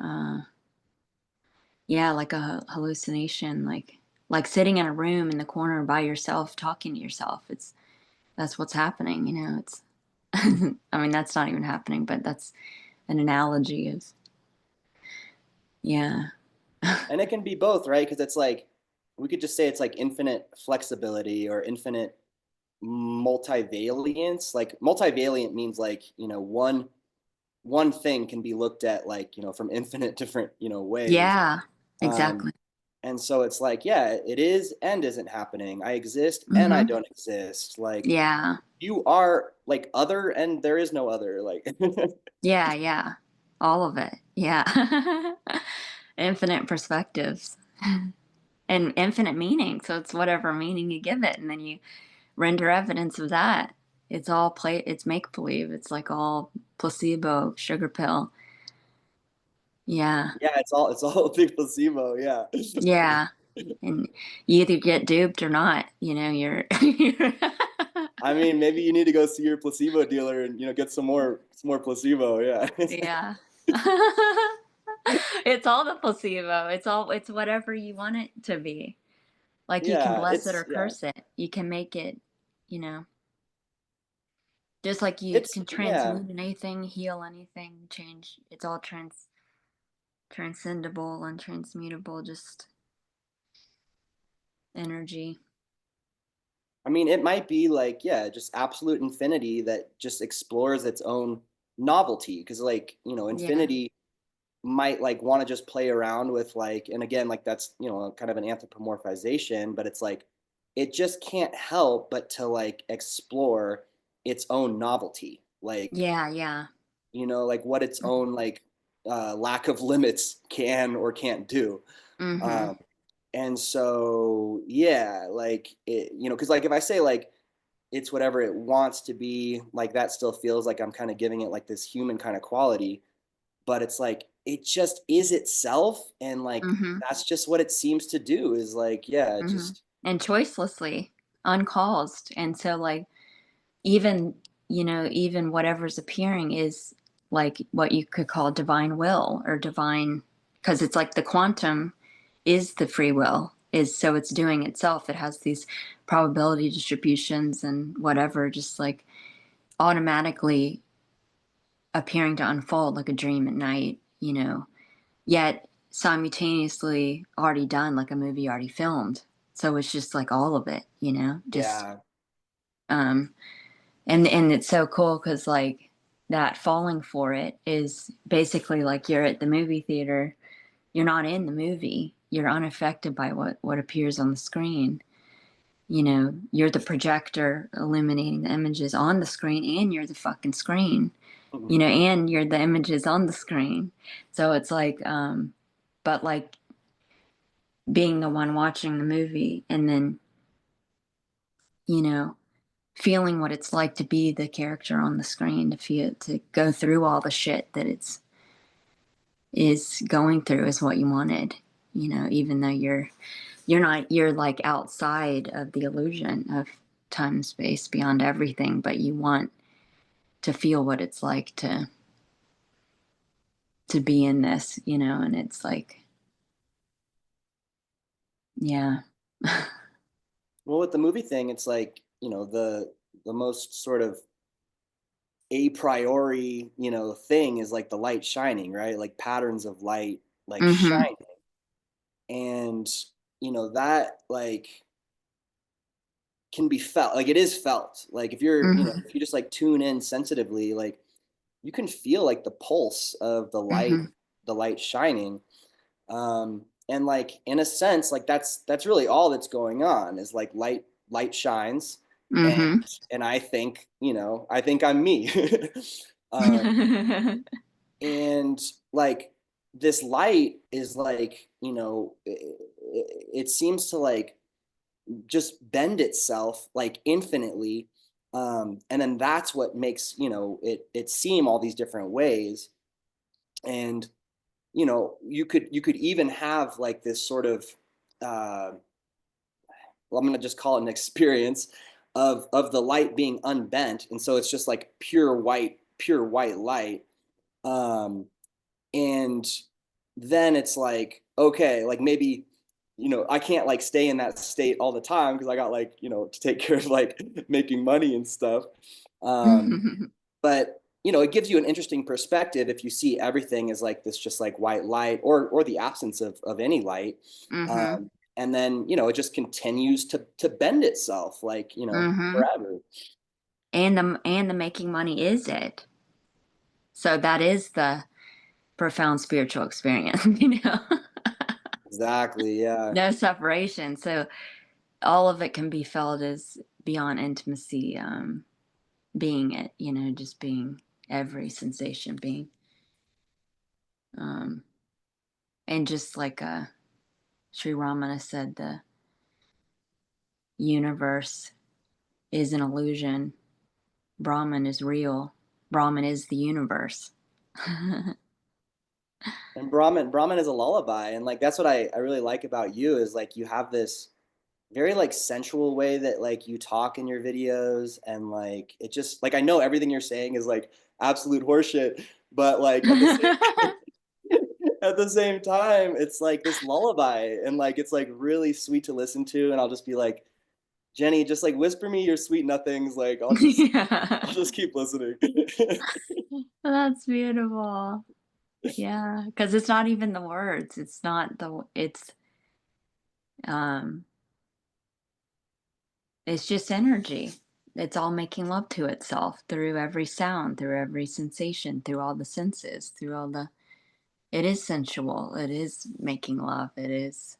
Speaker 1: Uh, yeah, like a hallucination, like sitting in a room in the corner by yourself, talking to yourself. It's that's what's happening. You know, it's. I mean, that's not even happening, but that's an analogy of yeah.
Speaker 2: And it can be both, right? Because it's like we could just say it's like infinite flexibility or infinite multivariance. Like multivariant means like, one thing can be looked at like, from infinite different, ways.
Speaker 1: Yeah,
Speaker 2: Um,
Speaker 1: exactly.
Speaker 2: and so it's like, yeah, it is and isn't happening. I exist and I
Speaker 1: Mhm.
Speaker 2: don't exist. Like
Speaker 1: Yeah.
Speaker 2: you are like other and there is no other. Like
Speaker 1: Yeah, yeah. All of it. Yeah. Infinite perspectives and infinite meaning. So it's whatever meaning you give it, and then you render evidence of that. It's all play. It's make believe. It's like all placebo, sugar pill. Yeah,
Speaker 2: yeah, it's all a big placebo. Yeah.
Speaker 1: yeah. And you either get duped or not. You know, you're
Speaker 2: I mean, maybe you need to go see your placebo dealer and get some more placebo. Yeah.
Speaker 1: yeah. It's all the placebo. It's whatever you want it to be. Like you can
Speaker 2: Yeah,
Speaker 1: bless it
Speaker 2: it's
Speaker 1: or
Speaker 2: yeah,
Speaker 1: curse it. You can make it, you know, just like you
Speaker 2: it's
Speaker 1: can
Speaker 2: yeah.
Speaker 1: transmute anything, heal anything, change. It's all transcendable, untransmutable, just energy.
Speaker 2: I mean, it might be like yeah, just absolute infinity that just explores its own novelty because like
Speaker 1: Yeah.
Speaker 2: infinity might like want to just play around with like, and again like that's kind of an anthropomorphization, but it's like it just can't help but to like explore its own novelty, like
Speaker 1: Yeah, yeah.
Speaker 2: like what its own like lack of limits can or can't do.
Speaker 1: Mhm.
Speaker 2: um, and so yeah, like because like if I say like it's whatever it wants to be, like that still feels like I'm kind of giving it like this human kind of quality, but it's like it just is itself, and like
Speaker 1: Mhm.
Speaker 2: that's just what it seems to do is like yeah
Speaker 1: Mhm.
Speaker 2: just
Speaker 1: And choicelessly, uncaused. And so like even, even whatever's appearing is like what you could call divine will or divine, because it's like the quantum is the free will, is so it's doing itself. It has these probability distributions and whatever, just like automatically appearing to unfold like a dream at night, yet simultaneously already done like a movie already filmed. So it's just like all of it, just
Speaker 2: yeah.
Speaker 1: um and it's so cool because like that falling for it is basically like you're at the movie theater, you're not in the movie, you're unaffected by what appears on the screen. You're the projector illuminating the images on the screen, and you're the fucking screen, and you're the images on the screen. So it's like but like being the one watching the movie, and then you know feeling what it's like to be the character on the screen, to feel, to go through all the shit that it's is going through is what you wanted. Even though you're not, you're like outside of the illusion of time and space beyond everything, but you want to feel what it's like to be in this, and it's like yeah.
Speaker 2: Well, with the movie thing, it's like the most sort of a priori thing is like the light shining, right? Like patterns of light like
Speaker 1: Mhm.
Speaker 2: shining, and that like can be felt, like it is felt, like if you're
Speaker 1: Mhm.
Speaker 2: if you just like tune in sensitively, like you can feel like the pulse of
Speaker 1: Mhm.
Speaker 2: the light shining. And like in a sense like that's really all that's going on is like light shines, and
Speaker 1: Mhm.
Speaker 2: I think I'm me. And like this light is like, you know, it seems to like just bend itself like infinitely. And then that's what makes, you know, it seem all these different ways. And you know, you could even have like this sort of well, I'm going to just call it an experience of the light being unbent, and so it's just like pure white light. um and then it's like, okay, like maybe, you know, I can't like stay in that state all the time because I got like, you know, to take care of like making money and stuff. um but you know, it gives you an interesting perspective if you see everything as like this just like white light, or the absence of any light.
Speaker 1: Mm-hmm.
Speaker 2: And then, you know, it just continues to bend itself like, you know,
Speaker 1: Mm-hmm.
Speaker 2: forever.
Speaker 1: And the making money is it. So that is the profound spiritual experience, you know.
Speaker 2: Exactly, yeah.
Speaker 1: No separation. So all of it can be felt as beyond intimacy, being it, you know, just being every sensation being. Um, and just like Sri Ramana said, the universe is an illusion. Brahman is real. Brahman is the universe.
Speaker 2: And Brahman is a lullaby, and like that's what I really like about you is like you have this very like sensual way that like you talk in your videos, and like it just like I know everything you're saying is like absolute horseshit, but like at the same at the same time it's like this lullaby, and like it's like really sweet to listen to, and I'll just be like, Jenny, just like whisper me your sweet nothings, like
Speaker 1: Yeah.
Speaker 2: I'll just keep listening.
Speaker 1: That's beautiful. Yeah, because it's not even the words. It's not um it's just energy. It's all making love to itself through every sound, through every sensation, through all the senses, through all the it is sensual. It is making love. It is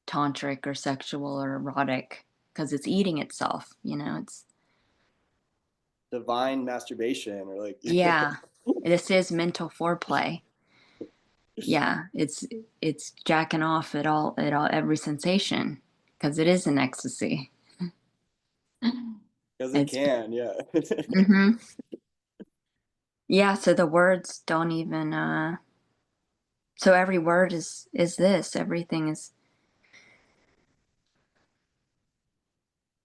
Speaker 1: tantric or sexual or erotic because it's eating itself, you know. It's
Speaker 2: Divine masturbation, or like
Speaker 1: yeah. This is mental foreplay. Yeah, it's jacking off at all every sensation because it is an ecstasy.
Speaker 2: because it
Speaker 1: It's
Speaker 2: can, yeah.
Speaker 1: mhm. Yeah, so the words don't even so every word is this, everything is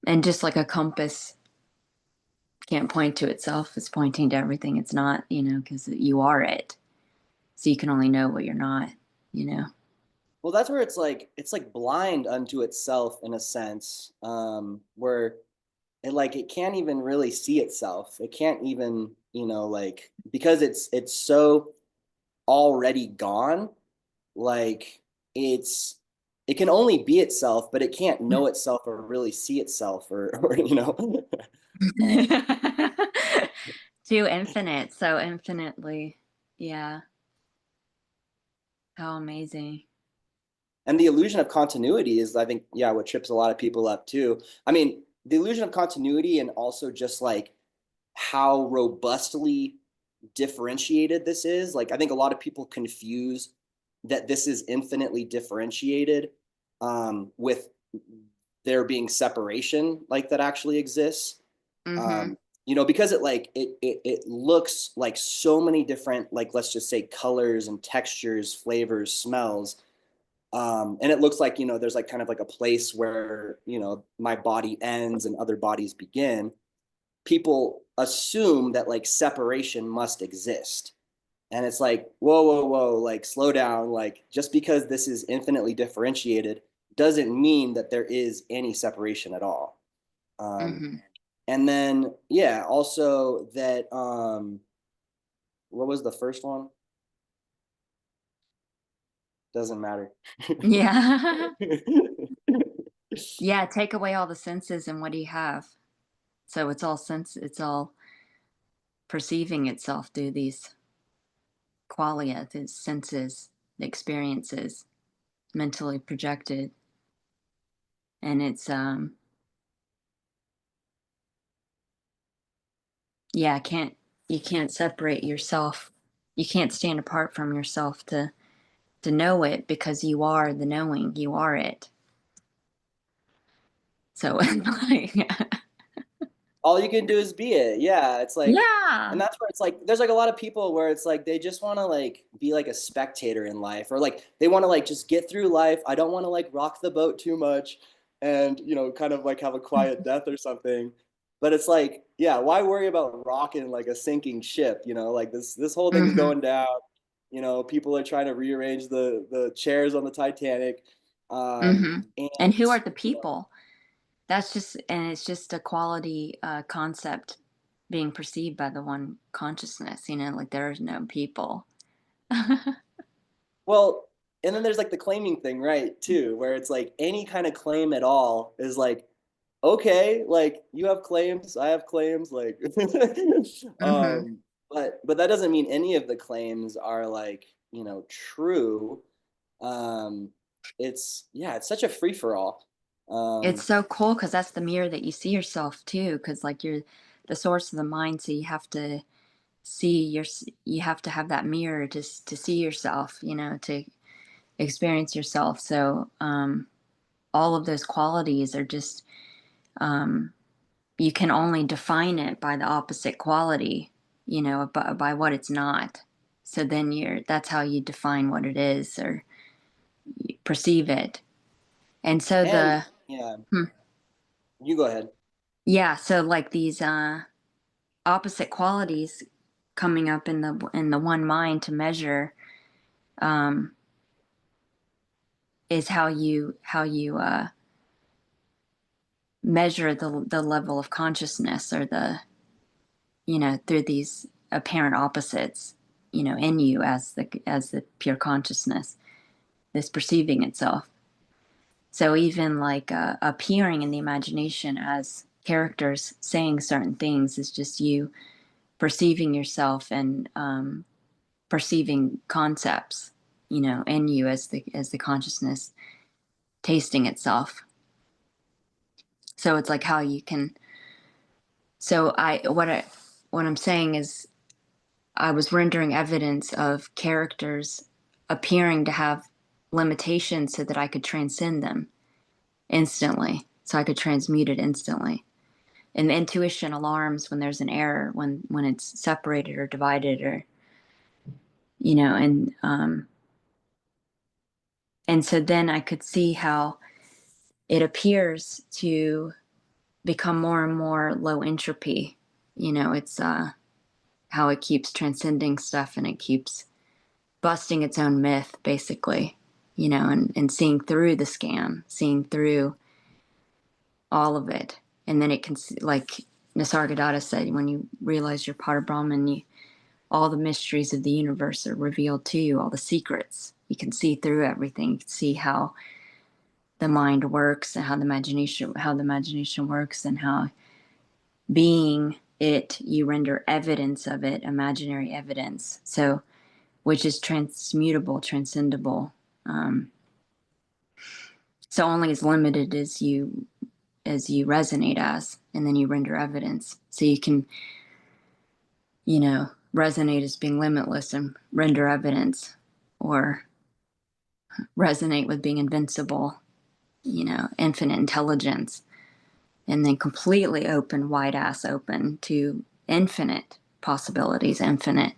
Speaker 1: and just like a compass can't point to itself, it's pointing to everything it's not, you know, because you are it. So you can only know what you're not, you know.
Speaker 2: Well, that's where it's like blind unto itself in a sense, where it can't even really see itself. It can't even, you know, like because it's so already gone. Like it's it can only be itself, but it can't know itself or really see itself, or you know. uh,
Speaker 1: Too infinite, so infinitely. Yeah. How amazing.
Speaker 2: and the illusion of continuity is, I think, yeah, what trips a lot of people up too. I mean, the illusion of continuity, and also just like how robustly differentiated this is. Like, I think a lot of people confuse that this is infinitely differentiated, with there being separation like that actually exists.
Speaker 1: Mm-hmm.
Speaker 2: Um, you know, because it looks like so many different, like, let's just say, colors and textures, flavors, smells. And it looks like, you know, there's like kind of like a place where, you know, my body ends and other bodies begin. People assume that like separation must exist. And it's like, whoa, whoa, whoa, like slow down. Like, just because this is infinitely differentiated doesn't mean that there is any separation at all. Um,
Speaker 1: Mm-hmm.
Speaker 2: and then, yeah, also that, what was the first one? Doesn't matter.
Speaker 1: Yeah. Yeah, take away all the senses and what do you have? So it's all perceiving itself through these qualia, these senses, experiences, mentally projected. And it's yeah, I can't You can't separate yourself. You can't stand apart from yourself to know it, because you are the knowing. You are it. So like,
Speaker 2: All you can do is be it. Yeah, it's like, and
Speaker 1: yeah.
Speaker 2: that's where it's like there's like a lot of people where it's like they just want to like be like a spectator in life, or like they want to like just get through life. I don't want to like rock the boat too much, and kind of like have a quiet death or something. But it's like, yeah, why worry about rocking like a sinking ship? Like this whole thing's
Speaker 1: Mm-hmm.
Speaker 2: going down. People are trying to rearrange the chairs on the Titanic.
Speaker 1: Mm-hmm.
Speaker 2: And
Speaker 1: And who are the
Speaker 2: you know,
Speaker 1: people? That's just, and it's just a quality concept being perceived by the one consciousness, like there's no people.
Speaker 2: Well, and then there's like the claiming thing, right, too, where it's like any kind of claim at all is like, okay, like you have claims, I have claims, like
Speaker 1: Mm-hmm.
Speaker 2: but that doesn't mean any of the claims are like, true. Um it's such a free for all.
Speaker 1: It's
Speaker 2: Um
Speaker 1: so cool because that's the mirror that you see yourself too, because like you're the source of the mind, so you have to see your, you have to have that mirror to see yourself, to experience yourself. So all of those qualities are just, um, you can only define it by the opposite quality, by what it's not. So then that's how you define what it is, or you perceive it. And so
Speaker 2: and yeah,
Speaker 1: hmm,
Speaker 2: you go ahead.
Speaker 1: yeah, so like these opposite qualities coming up in the one mind to measure, um, is how you measure the level of consciousness, or through these apparent opposites, in you as the pure consciousness, this perceiving itself. So even like appearing in the imagination as characters saying certain things is just you perceiving yourself, and perceiving concepts, in you as the consciousness tasting itself. So it's like how you can. So what I'm saying is, I was rendering evidence of characters appearing to have limitations so that I could transcend them instantly, so I could transmute it instantly. And the intuition alarms when there's an error, when it's separated or divided, or and so then I could see how it appears to become more and more low entropy. It's how it keeps transcending stuff, and it keeps busting its own myth, basically, and seeing through the scam, seeing through all of it. And then it can, like Nisargadatta said, when you realize you're part of Brahman, all the mysteries of the universe are revealed to you, all the secrets. You can see through everything. You can see how the mind works, and how the imagination works, and how being it, you render evidence of it, imaginary evidence. So, which is transmutable, transcendable. Um, so only as limited as you resonate as, and then you render evidence. So you can, resonate as being limitless and render evidence, or resonate with being invincible, infinite intelligence, and then completely open, wide ass open to infinite possibilities, infinite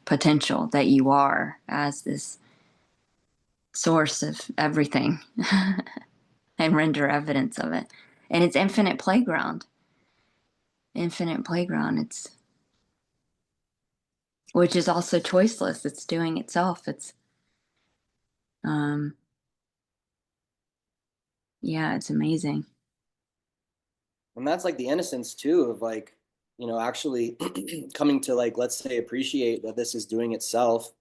Speaker 1: potential that you are as this source of everything, and render evidence of it. And it's infinite playground. Infinite playground. It's which is also choiceless. It's doing itself. It's um yeah, it's amazing.
Speaker 2: And that's like the innocence too of like, actually coming to like, let's say, appreciate that this is doing itself,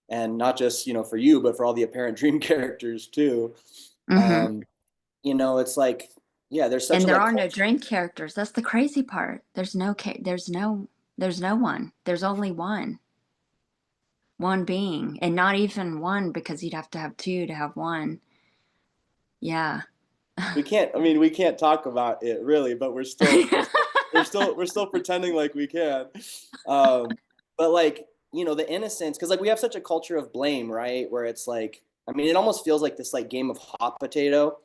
Speaker 2: and not just, for you, but for all the apparent dream characters too.
Speaker 1: Mm-hmm.
Speaker 2: Um, it's like, yeah, there's such
Speaker 1: And
Speaker 2: a
Speaker 1: there
Speaker 2: like
Speaker 1: are no
Speaker 2: culture.
Speaker 1: dream characters. That's the crazy part. There's no one. There's only one being, and not even one, because you'd have to have two to have one. Yeah.
Speaker 2: We can't, I mean, we can't talk about it really, but we're still. we're still pretending like we can. Um, but like, you know, the innocence, because like we have such a culture of blame, right? Where it's like, I mean, it almost feels like this like game of hot potato,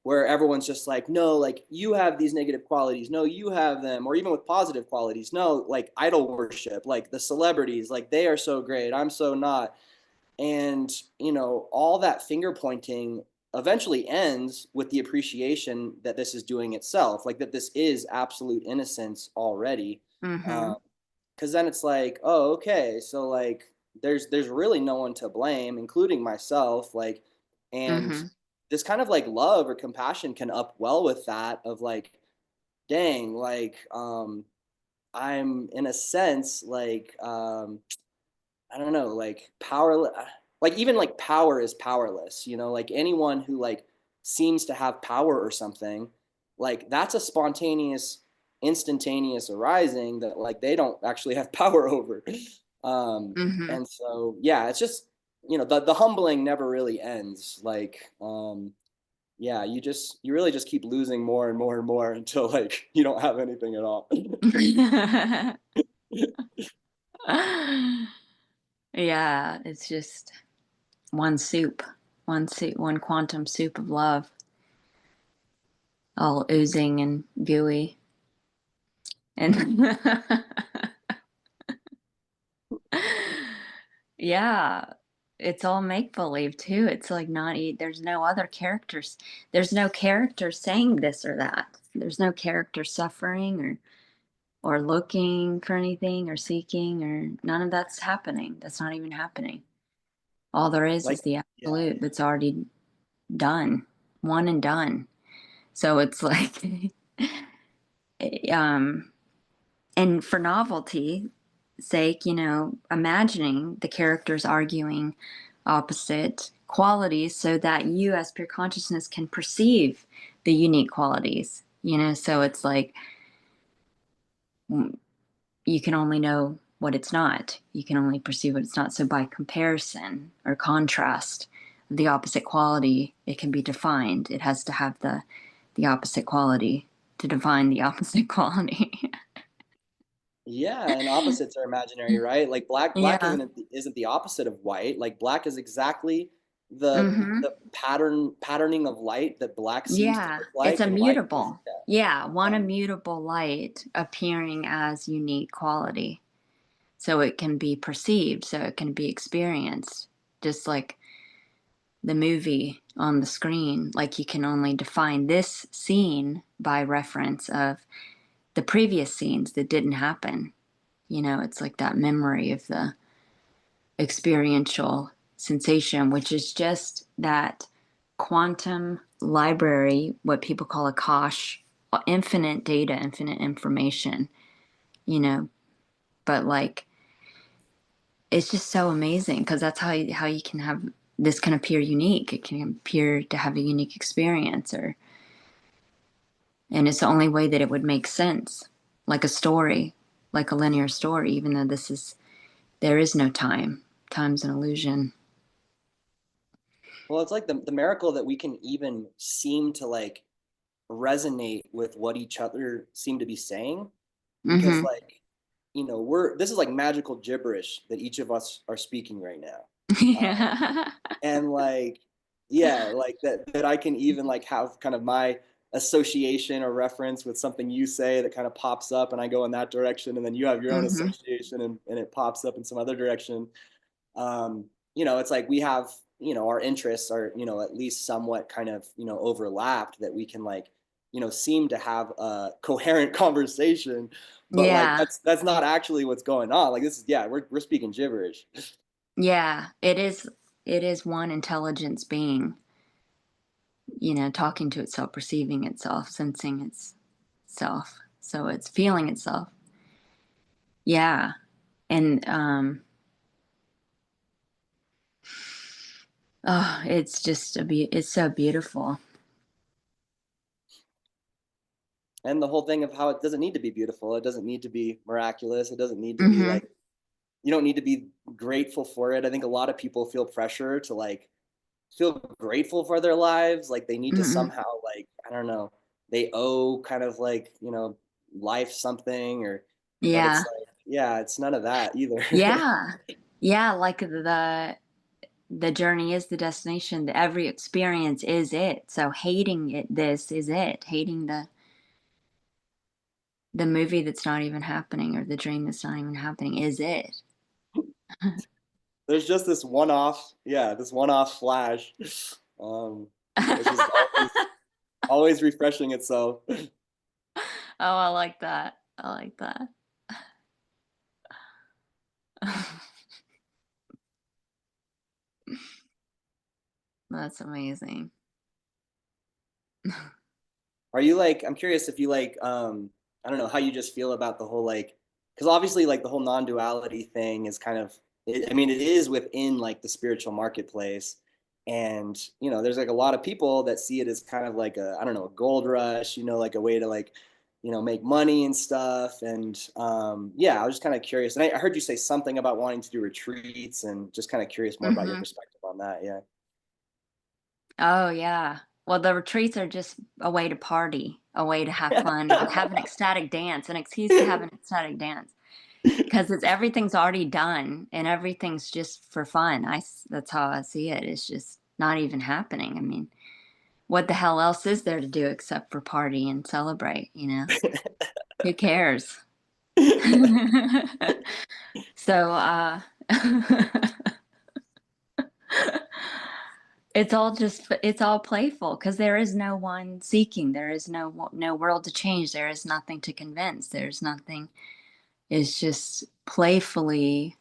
Speaker 2: where everyone's just like, no, like you have these negative qualities, no, you have them, or even with positive qualities, no, like idol worship, like the celebrities, like they are so great, I'm so not. And, you know, all that finger pointing eventually ends with the appreciation that this is doing itself, like that this is absolute innocence already.
Speaker 1: Mm-hmm.
Speaker 2: Um, because then it's like, oh, okay, so like there's really no one to blame, including myself. Like, and
Speaker 1: Mm-hmm.
Speaker 2: this kind of like love or compassion can up well with that of like, dang, like I'm in a sense like I don't know, like powerless. Like even like power is powerless, you know, like anyone who like seems to have power or something, like that's a spontaneous, instantaneous arising that like they don't actually have power over. Um,
Speaker 1: Mm-hmm.
Speaker 2: and so yeah, it's just, you know, the humbling never really ends. Like yeah, you really just keep losing more and more and more until like you don't have anything at all.
Speaker 1: Yeah, it's just one soup, one quantum soup of love, all oozing and gooey. And yeah, it's all make believe too. It's like not there's no other characters. There's no character saying this or that. There's no character suffering or looking for anything or seeking or none of that's happening. That's not even happening. All there
Speaker 2: Like
Speaker 1: is the
Speaker 2: yeah.
Speaker 1: absolute that's already done, one and done. So it's like um and for novelty sake, you know, imagining the characters arguing opposite qualities so that you as pure consciousness can perceive the unique qualities, you know, so it's like you can only know what it's not, you can only perceive what it's not, so by comparison or contrast the opposite quality, it can be defined. It has to have the opposite quality to define the opposite quality.
Speaker 2: Yeah, and opposites are imaginary, right? Like black
Speaker 1: Yeah.
Speaker 2: isn't the opposite of white. Like black is exactly
Speaker 1: Mm-hmm.
Speaker 2: the patterning of light that black seems to
Speaker 1: Yeah,
Speaker 2: look
Speaker 1: it's
Speaker 2: like, and white is
Speaker 1: immutable. Yeah, one
Speaker 2: um,
Speaker 1: immutable light appearing as unique quality. So it can be perceived, so it can be experienced, just like the movie on the screen. Like you can only define this scene by reference of the previous scenes that didn't happen. You know, it's like that memory of the experiential sensation, which is just that quantum library, what people call a cache, infinite data, infinite information, you know, but like it's just so amazing because that's how you can have this can appear unique. It can appear to have a unique experience or and it's the only way that it would make sense. Like a story, like a linear story, even though this is there is no time. Time's an illusion.
Speaker 2: well, it's like the miracle that we can even seem to like resonate with what each other seem to be saying, because
Speaker 1: Mm-hmm.
Speaker 2: like, you know, we're this is like magical gibberish that each of us are speaking right now.
Speaker 1: Yeah.
Speaker 2: And like yeah, like that I can even like have kind of my association or reference with something you say that kind of pops up and I go in that direction, and then you have your own
Speaker 1: Mm-hmm.
Speaker 2: association and it pops up in some other direction. You know, it's like we have, you know, our interests are, you know, at least somewhat kind of, you know, overlapped, that we can like, you know, seem to have a coherent conversation, but like
Speaker 1: Yeah.
Speaker 2: that's not actually what's going on. Like this is yeah, we're speaking gibberish.
Speaker 1: Yeah. It is one intelligence being, you know, talking to itself, perceiving itself, sensing itself. So it's feeling itself. Yeah. And oh, it's just it's so beautiful.
Speaker 2: And the whole thing of how it doesn't need to be beautiful, it doesn't need to be miraculous, it doesn't need to be
Speaker 1: Mm-hmm.
Speaker 2: like, you don't need to be grateful for it. I think a lot of people feel pressure to like feel grateful for their lives, like they need to
Speaker 1: Mm-hmm.
Speaker 2: somehow like, I don't know, they owe kind of like, you know, life something, or but it's
Speaker 1: Yeah.
Speaker 2: like, yeah, it's none of that either.
Speaker 1: Yeah. Yeah, like the journey is the destination. Every experience is it. So hating it, this is it. Hating the movie that's not even happening or the dream that's not even happening is it.
Speaker 2: There's just this one-off, yeah, this one-off flash, which is always refreshing itself.
Speaker 1: Oh, I like that. I like that. That's amazing.
Speaker 2: Are you like, I'm curious if you like, I don't know how you just feel about the whole like, because obviously like the whole non-duality thing is kind of, I mean, it is within like the spiritual marketplace. And, you know, there's like a lot of people that see it as kind of like a, I don't know, a gold rush, you know, like a way to like, you know, make money and stuff. And yeah, I was just kind of curious. And I heard you say something about wanting to do retreats, and just kind of curious more about your
Speaker 1: Mhm.
Speaker 2: perspective on that. Yeah.
Speaker 1: Oh, yeah. Well, the retreats are just a way to party, a way to have fun, have an ecstatic dance, an excuse to have an ecstatic dance. Because it's everything's already done and everything's just for fun. That's how I see it. It's just not even happening. I mean, what the hell else is there to do except for party and celebrate, you know? Who cares? So, it's all playful because there is no one seeking. There is no world to change. There is nothing to convince. There's nothing. It's just playfully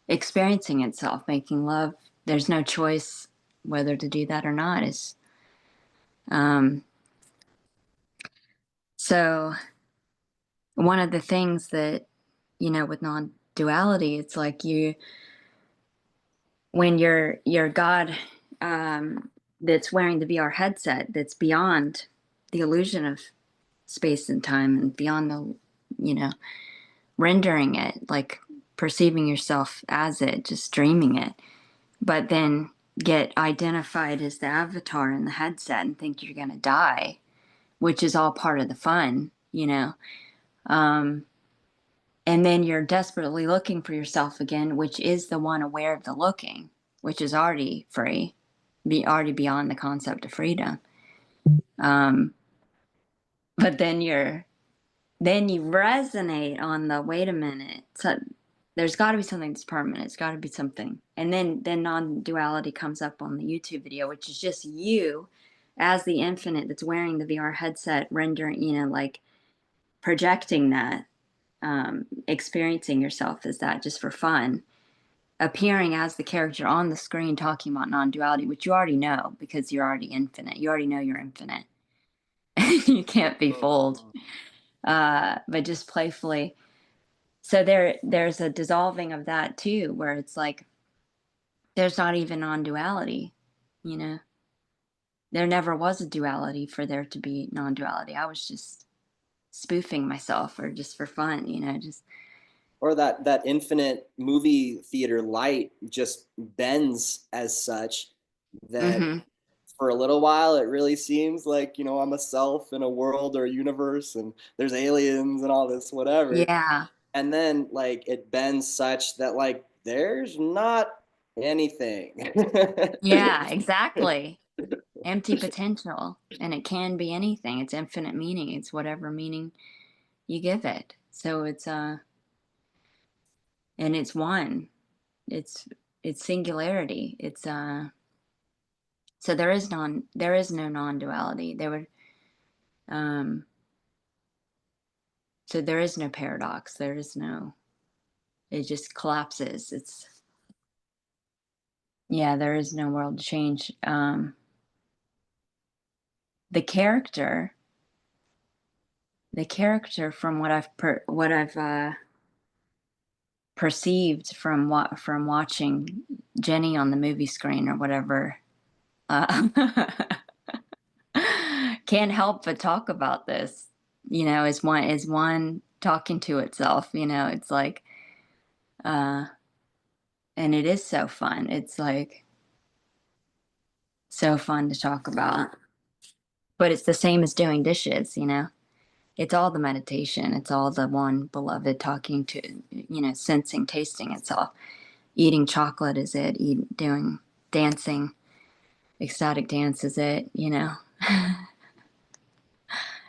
Speaker 1: experiencing itself, making love. There's no choice whether to do that or not. Is um, so one of the things that with non-duality, it's like when your God that's wearing the VR headset that's beyond the illusion of space and time and beyond the you know rendering it like perceiving yourself as it, just dreaming it, but then get identified as the avatar in the headset and think you're going to die, which is all part of the fun. Um, and then you're desperately looking for yourself again, which is the one aware of the looking, which is already free, already beyond the concept of freedom. Um, but then you resonate on the wait a minute. So there's got to be something that's permanent. It's got to be something. And then non-duality comes up on the YouTube video, which is just you as the infinite that's wearing the VR headset, rendering, like projecting that, experiencing yourself as that just for fun, appearing as the character on the screen talking about non-duality, which you already know because you're already infinite. You already know you're infinite. You can't be fooled. But just playfully. So there's a dissolving of that too, where it's like there's not even non-duality, you know. There never was a duality for there to be non-duality. I was just spoofing myself or just for fun, just
Speaker 2: Or that infinite movie theater light just bends as such that
Speaker 1: mhm.
Speaker 2: for a little while it really seems like, you know, I'm a self in a world or a universe, and there's aliens and all this whatever.
Speaker 1: Yeah.
Speaker 2: And then like it bends such that like there's not anything.
Speaker 1: Yeah, exactly. Empty potential. And it can be anything. It's infinite meaning. It's whatever meaning you give it. So and it's one. It's it's singularity. So there is no non-duality. Um so there is no paradox. It just collapses. There is no world to change. The character, the character from what I've perceived from watching Jenny on the movie screen or whatever, uh, can't help but talk about this. Is one talking to itself. It's like, uh, and it is so fun. It's like so fun to talk about. But it's the same as doing dishes. It's all the meditation. It's all the one beloved talking to, sensing, tasting itself. Eating chocolate is it. Doing dancing, ecstatic dance is it.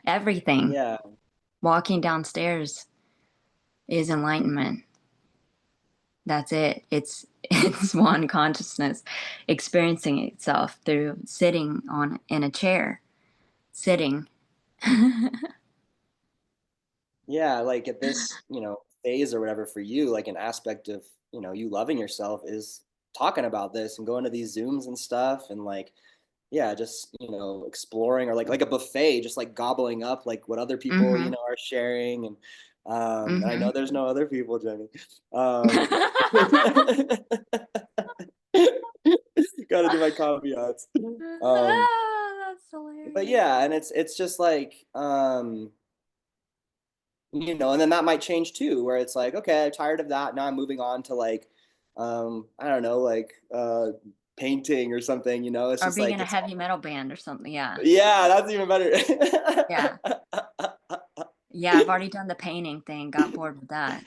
Speaker 1: Everything.
Speaker 2: Yeah.
Speaker 1: Walking downstairs is enlightenment. That's it. It's it's one consciousness experiencing itself through sitting on in a chair, sitting.
Speaker 2: Yeah, like at this, phase or whatever for you, like an aspect of, you loving yourself is talking about this and going to these Zooms and stuff and like, yeah, just, exploring or like a buffet, just like gobbling up like what other people,
Speaker 1: Mhm.
Speaker 2: are sharing and I know
Speaker 1: Mhm.
Speaker 2: there's no other people, Jenny. Um gotta do my caveats. Um
Speaker 1: That's
Speaker 2: but
Speaker 1: hilarious.
Speaker 2: yeah, and it's just like and then that might change too, where it's like, okay, I'm tired of that. Now I'm moving on to like, I don't know, like painting or something. It's
Speaker 1: Or
Speaker 2: just
Speaker 1: being
Speaker 2: like
Speaker 1: in a
Speaker 2: it's
Speaker 1: heavy metal band or something, yeah.
Speaker 2: yeah, that's even better.
Speaker 1: Yeah. Yeah, I've already done the painting thing, got bored with that.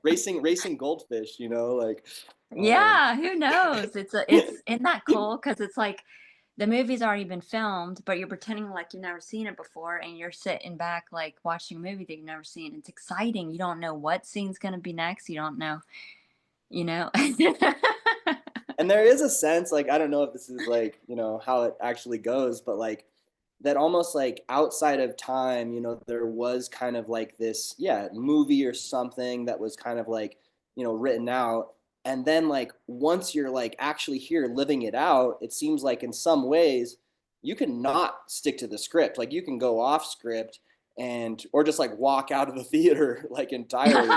Speaker 2: racing goldfish, like, um,
Speaker 1: Yeah, who knows? It's isn't that cool? Because it's like the movie's already been filmed, but you're pretending like you've never seen it before, and you're sitting back like watching a movie that you've never seen. It's exciting. You don't know what scene's gonna be next. You don't know, you know.
Speaker 2: and there is a sense, like, I don't know if this is like, how it actually goes, but like that almost like outside of time, there was kind of like this, yeah, movie or something that was kind of like, written out. And then like once you're like actually here living it out, it seems like in some ways you can not stick to the script. Like you can go off script and or just like walk out of the theater like entirely.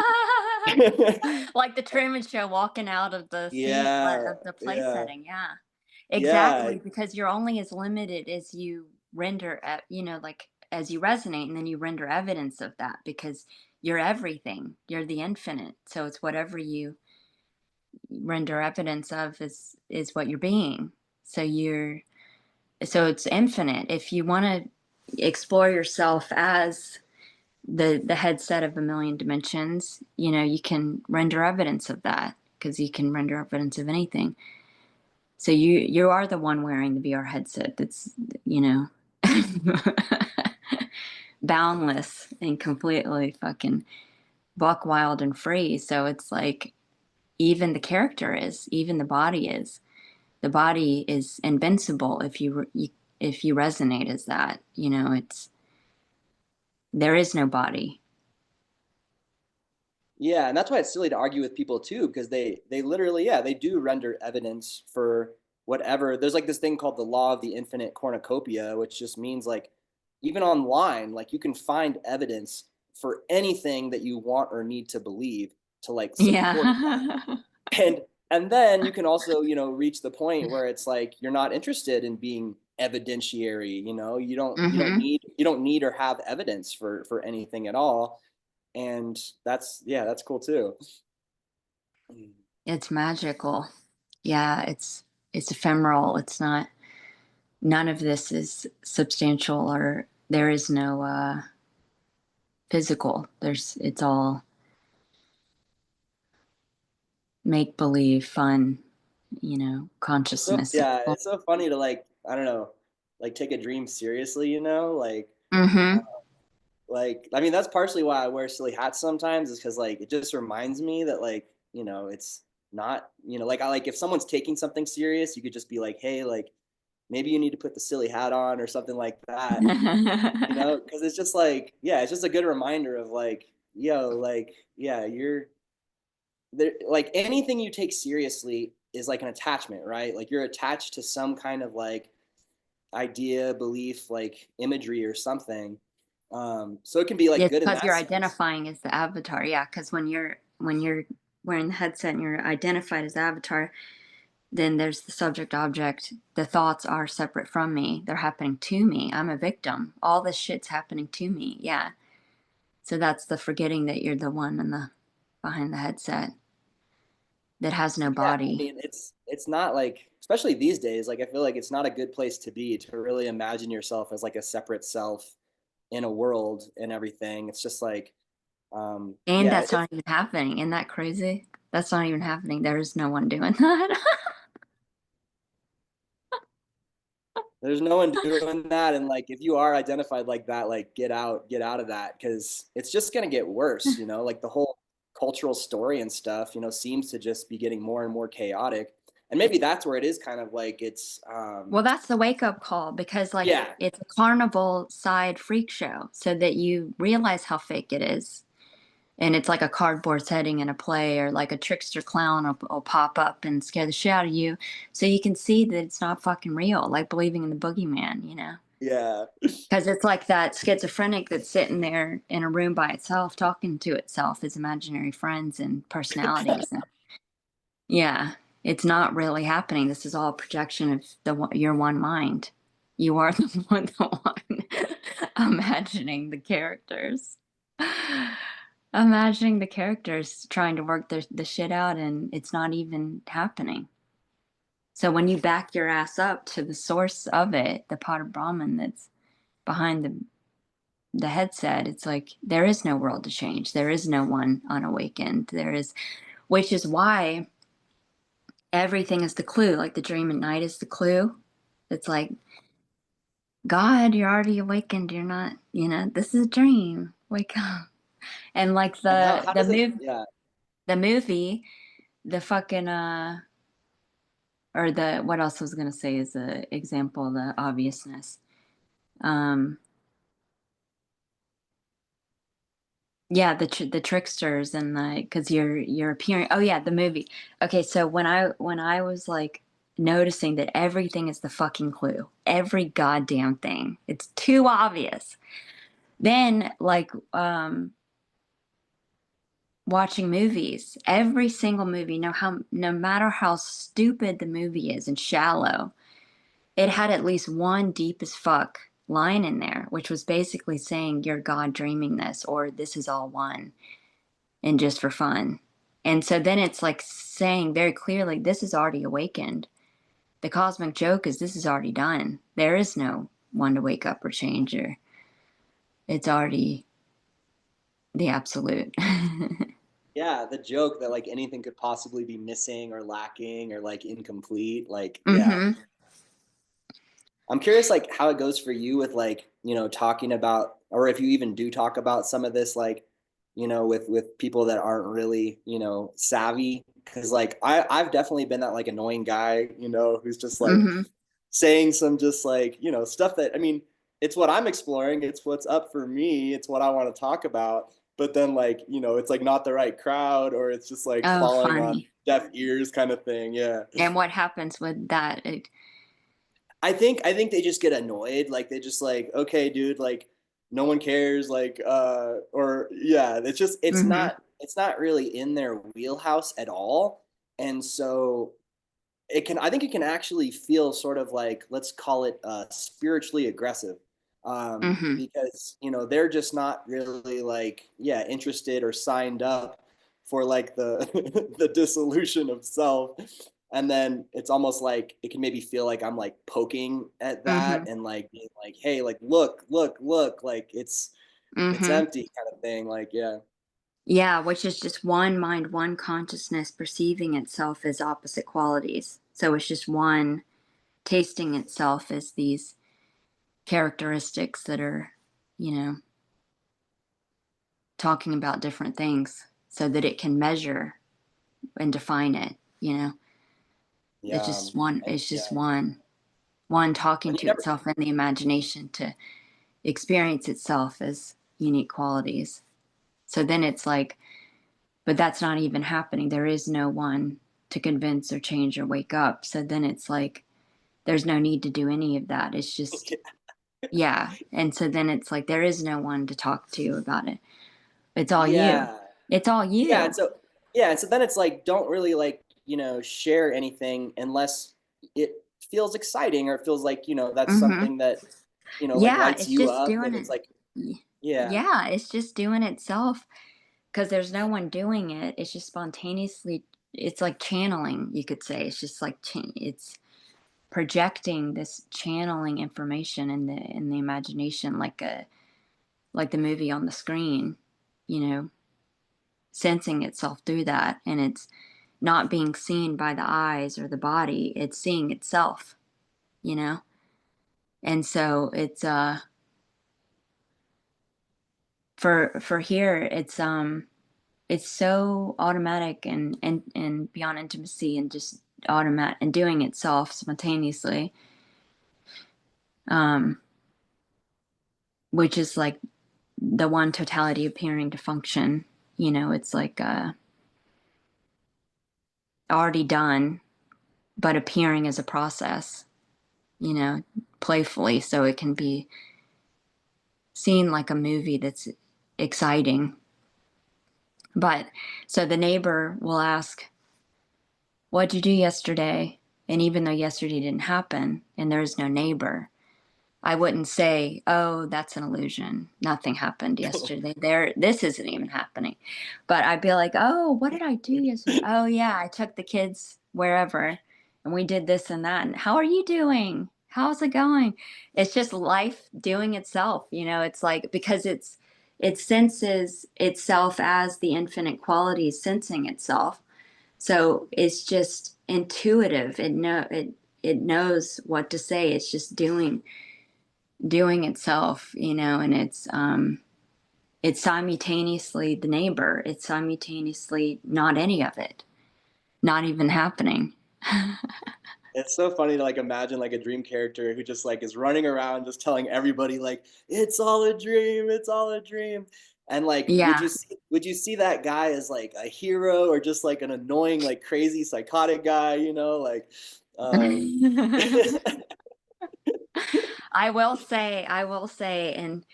Speaker 1: Like the Truman Show walking out of the scene
Speaker 2: Yeah,
Speaker 1: of the place
Speaker 2: yeah,
Speaker 1: setting. Yeah,
Speaker 2: yeah,
Speaker 1: exactly. Because you're only as limited as you render, like as you resonate, and then you render evidence of that because you're everything. You're the infinite. So it's whatever you render evidence of is what you're being. So it's infinite. If you want to explore yourself as the headset of a million dimensions, you can render evidence of that because you can render evidence of anything. So you are the one wearing the VR headset that's, you know, boundless and completely fucking buck wild and free. So it's like even the character is, even the body is. The body is invincible if you resonate as that. It's there is no body.
Speaker 2: yeah. And that's why it's silly to argue with people too, because they literally, yeah, they do render evidence for whatever. There's like this thing called the law of the infinite cornucopia, which just means like even online, like you can find evidence for anything that you want or need to believe to like support
Speaker 1: Yeah.
Speaker 2: and and then you can also reach the point where it's like you're not interested in being evidentiary.
Speaker 1: Hmm.
Speaker 2: You don't need or have evidence for anything at all, and that's, yeah, that's cool too.
Speaker 1: It's magical. Yeah, it's ephemeral. It's not none of this is substantial or there is no physical. It's all make believe, fun,
Speaker 2: It's so,
Speaker 1: consciousness. It's
Speaker 2: yeah,
Speaker 1: all
Speaker 2: it's so funny to like, I don't know, like take a dream seriously,
Speaker 1: Mhm.
Speaker 2: like I mean that's partially why I wear silly hats sometimes, is because like it just reminds me that like it's not, like I like if someone's taking something serious, you could just be like, hey, like maybe you need to put the silly hat on or something like that, because it's just like, yeah, it's just a good reminder of like, yo, like, yeah, you're there, like anything you take seriously is like an attachment, right? Like you're attached to some kind of like idea, belief, like imagery or something. So it can be like
Speaker 1: It's
Speaker 2: good in
Speaker 1: because
Speaker 2: that
Speaker 1: you're
Speaker 2: sense.
Speaker 1: identifying as the avatar. Yeah, because when you're wearing the headset and you're identified as the avatar, then there's the subject object. The thoughts are separate from me. They're happening to me. I'm a victim. All this shit's happening to me. Yeah. So that's the forgetting that you're the one in the behind the headset. that has no
Speaker 2: Yeah, I
Speaker 1: body.
Speaker 2: mean, it's not like, especially these days, like I feel like it's not a good place to be, to really imagine yourself as like a separate self in a world and everything. It's just like,
Speaker 1: And
Speaker 2: yeah,
Speaker 1: that's not even happening. Isn't that crazy? That's not even happening. There is no one doing that.
Speaker 2: there's no one doing that. And like, if you are identified like that, like get out of that, because it's just gonna get worse. You know, like the whole cultural story and stuff, you know, seems to just be getting more and more chaotic. And maybe that's where it is kind of like it's,
Speaker 1: Well, that's the wake up call because, like,
Speaker 2: yeah,
Speaker 1: it's a carnival side freak show so that you realize how fake it is. And it's like a cardboard setting in a play, or like a trickster clown will pop up and scare the shit out of you. So you can see that it's not fucking real, like believing in the boogeyman, you know?
Speaker 2: yeah.
Speaker 1: Because it's like that schizophrenic that's sitting there in a room by itself, talking to itself, as imaginary friends and personalities. And yeah, it's not really happening. This is all a projection of your one mind. You are the one imagining the characters. Imagining the characters trying to work the shit out, and it's not even happening. So when you back your ass up to the source of it, the pot of Brahman that's behind the headset, it's like there is no world to change. There is no one unawakened. There is, which is why everything is the clue. Like the dream at night is the clue. It's like, God, you're already awakened. You're not, this is a dream. Wake up. And like
Speaker 2: And
Speaker 1: the
Speaker 2: how
Speaker 1: the
Speaker 2: does it,
Speaker 1: move
Speaker 2: yeah.
Speaker 1: the movie, the fucking or the what else I was gonna say is the example, the obviousness. Um Yeah, the tricksters and the because you're appearing. Oh yeah, the movie. Okay, so when I was like noticing that everything is the fucking clue, every goddamn thing, it's too obvious. Then like watching movies, every single movie, no matter how stupid the movie is and shallow, it had at least one deep as fuck line in there, which was basically saying you're God dreaming this, or this is all one and just for fun. And so then it's like saying very clearly, this is already awakened. The cosmic joke is this is already done. There is no one to wake up or change, or it's already the absolute.
Speaker 2: Yeah, the joke that like anything could possibly be missing or lacking or like incomplete. Like, yeah.
Speaker 1: Mm-hmm.
Speaker 2: I'm curious like how it goes for you with like, you know, talking about, or if you even do talk about some of this, like, you know, with people that aren't really, you know, savvy. Cause like I've definitely been that like annoying guy, you know, who's just like
Speaker 1: Mm-hmm.
Speaker 2: saying some just like, you know, stuff that, I mean, it's what I'm exploring, it's what's up for me, it's what I want to talk about. But then like, you know, it's like not the right crowd, or it's just like
Speaker 1: Oh,
Speaker 2: falling on
Speaker 1: funny.
Speaker 2: deaf ears kind of thing. Yeah.
Speaker 1: And what happens with that?
Speaker 2: I think they just get annoyed. Like they just like, okay, dude, like no one cares. Like, or yeah, it's just
Speaker 1: Mm-hmm.
Speaker 2: it's not really in their wheelhouse at all. And so I think it can actually feel sort of like, let's call it spiritually aggressive.
Speaker 1: Mm-hmm.
Speaker 2: Because, you know, they're just not really like, yeah, interested or signed up for like the the dissolution of self. And then it's almost like it can maybe feel like I'm like poking at that
Speaker 1: Mm-hmm.
Speaker 2: and like being like, hey, like look, like it's
Speaker 1: Mm-hmm.
Speaker 2: empty kind of thing. Like, yeah.
Speaker 1: Yeah, which is just one mind, one consciousness perceiving itself as opposite qualities. So it's just one tasting itself as these characteristics that are, you know, talking about different things so that it can measure and define it, you know. It's
Speaker 2: Yeah.
Speaker 1: just one,
Speaker 2: And
Speaker 1: it's just
Speaker 2: yeah.
Speaker 1: one talking
Speaker 2: And you
Speaker 1: to
Speaker 2: never
Speaker 1: itself in the imagination to experience itself as unique qualities. So then it's like, but that's not even happening. There is no one to convince or change or wake up. So then it's like, there's no need to do any of that. It's just, yeah. And so then it's like, there is no one to talk to about it. It's all you.
Speaker 2: yeah.
Speaker 1: It's all
Speaker 2: Yeah,
Speaker 1: you.
Speaker 2: and so yeah, and so then it's like don't really like, you know, share anything unless it feels exciting, or it feels like, you know, that's
Speaker 1: Hmm.
Speaker 2: something that, you know, like
Speaker 1: Yeah.
Speaker 2: lights
Speaker 1: It's
Speaker 2: you
Speaker 1: just
Speaker 2: up,
Speaker 1: doing
Speaker 2: and
Speaker 1: it.
Speaker 2: it's like, yeah.
Speaker 1: Yeah. It's just doing itself because there's no one doing it. It's just spontaneously. it's like channeling, you could say. It's just like it's projecting this channeling information in the imagination, like the movie on the screen, you know, sensing itself through that, and it's not being seen by the eyes or the body, it's seeing itself, you know. And so it's for here it's so automatic and beyond intimacy and just automatic and doing itself spontaneously, um which is like the one totality appearing to function. You know, it's like already done, but appearing as a process, you know, playfully, so it can be seen like a movie that's exciting. But so the neighbor will ask, "What'd you do yesterday?" And even though yesterday didn't happen and there is no neighbor, I wouldn't say, "Oh, that's an illusion. Nothing happened yesterday. There, this isn't even happening." But I'd be like, "Oh, what did I do yesterday? Oh, yeah, I took the kids wherever, and we did this and that. And how are you doing? How's it going?" It's just life doing itself. You know, it's like because it senses itself as the infinite qualities sensing itself. So it's just intuitive. It knows what to say. It's just doing itself, you know, and it's simultaneously the neighbor, it's simultaneously not any of it, not even happening.
Speaker 2: It's so funny to like imagine like a dream character who just like is running around just telling everybody like it's all a dream, it's all a dream. And like
Speaker 1: Yeah.
Speaker 2: would you see that guy as like a hero or just like an annoying like crazy psychotic guy, you know, like um
Speaker 1: I will say in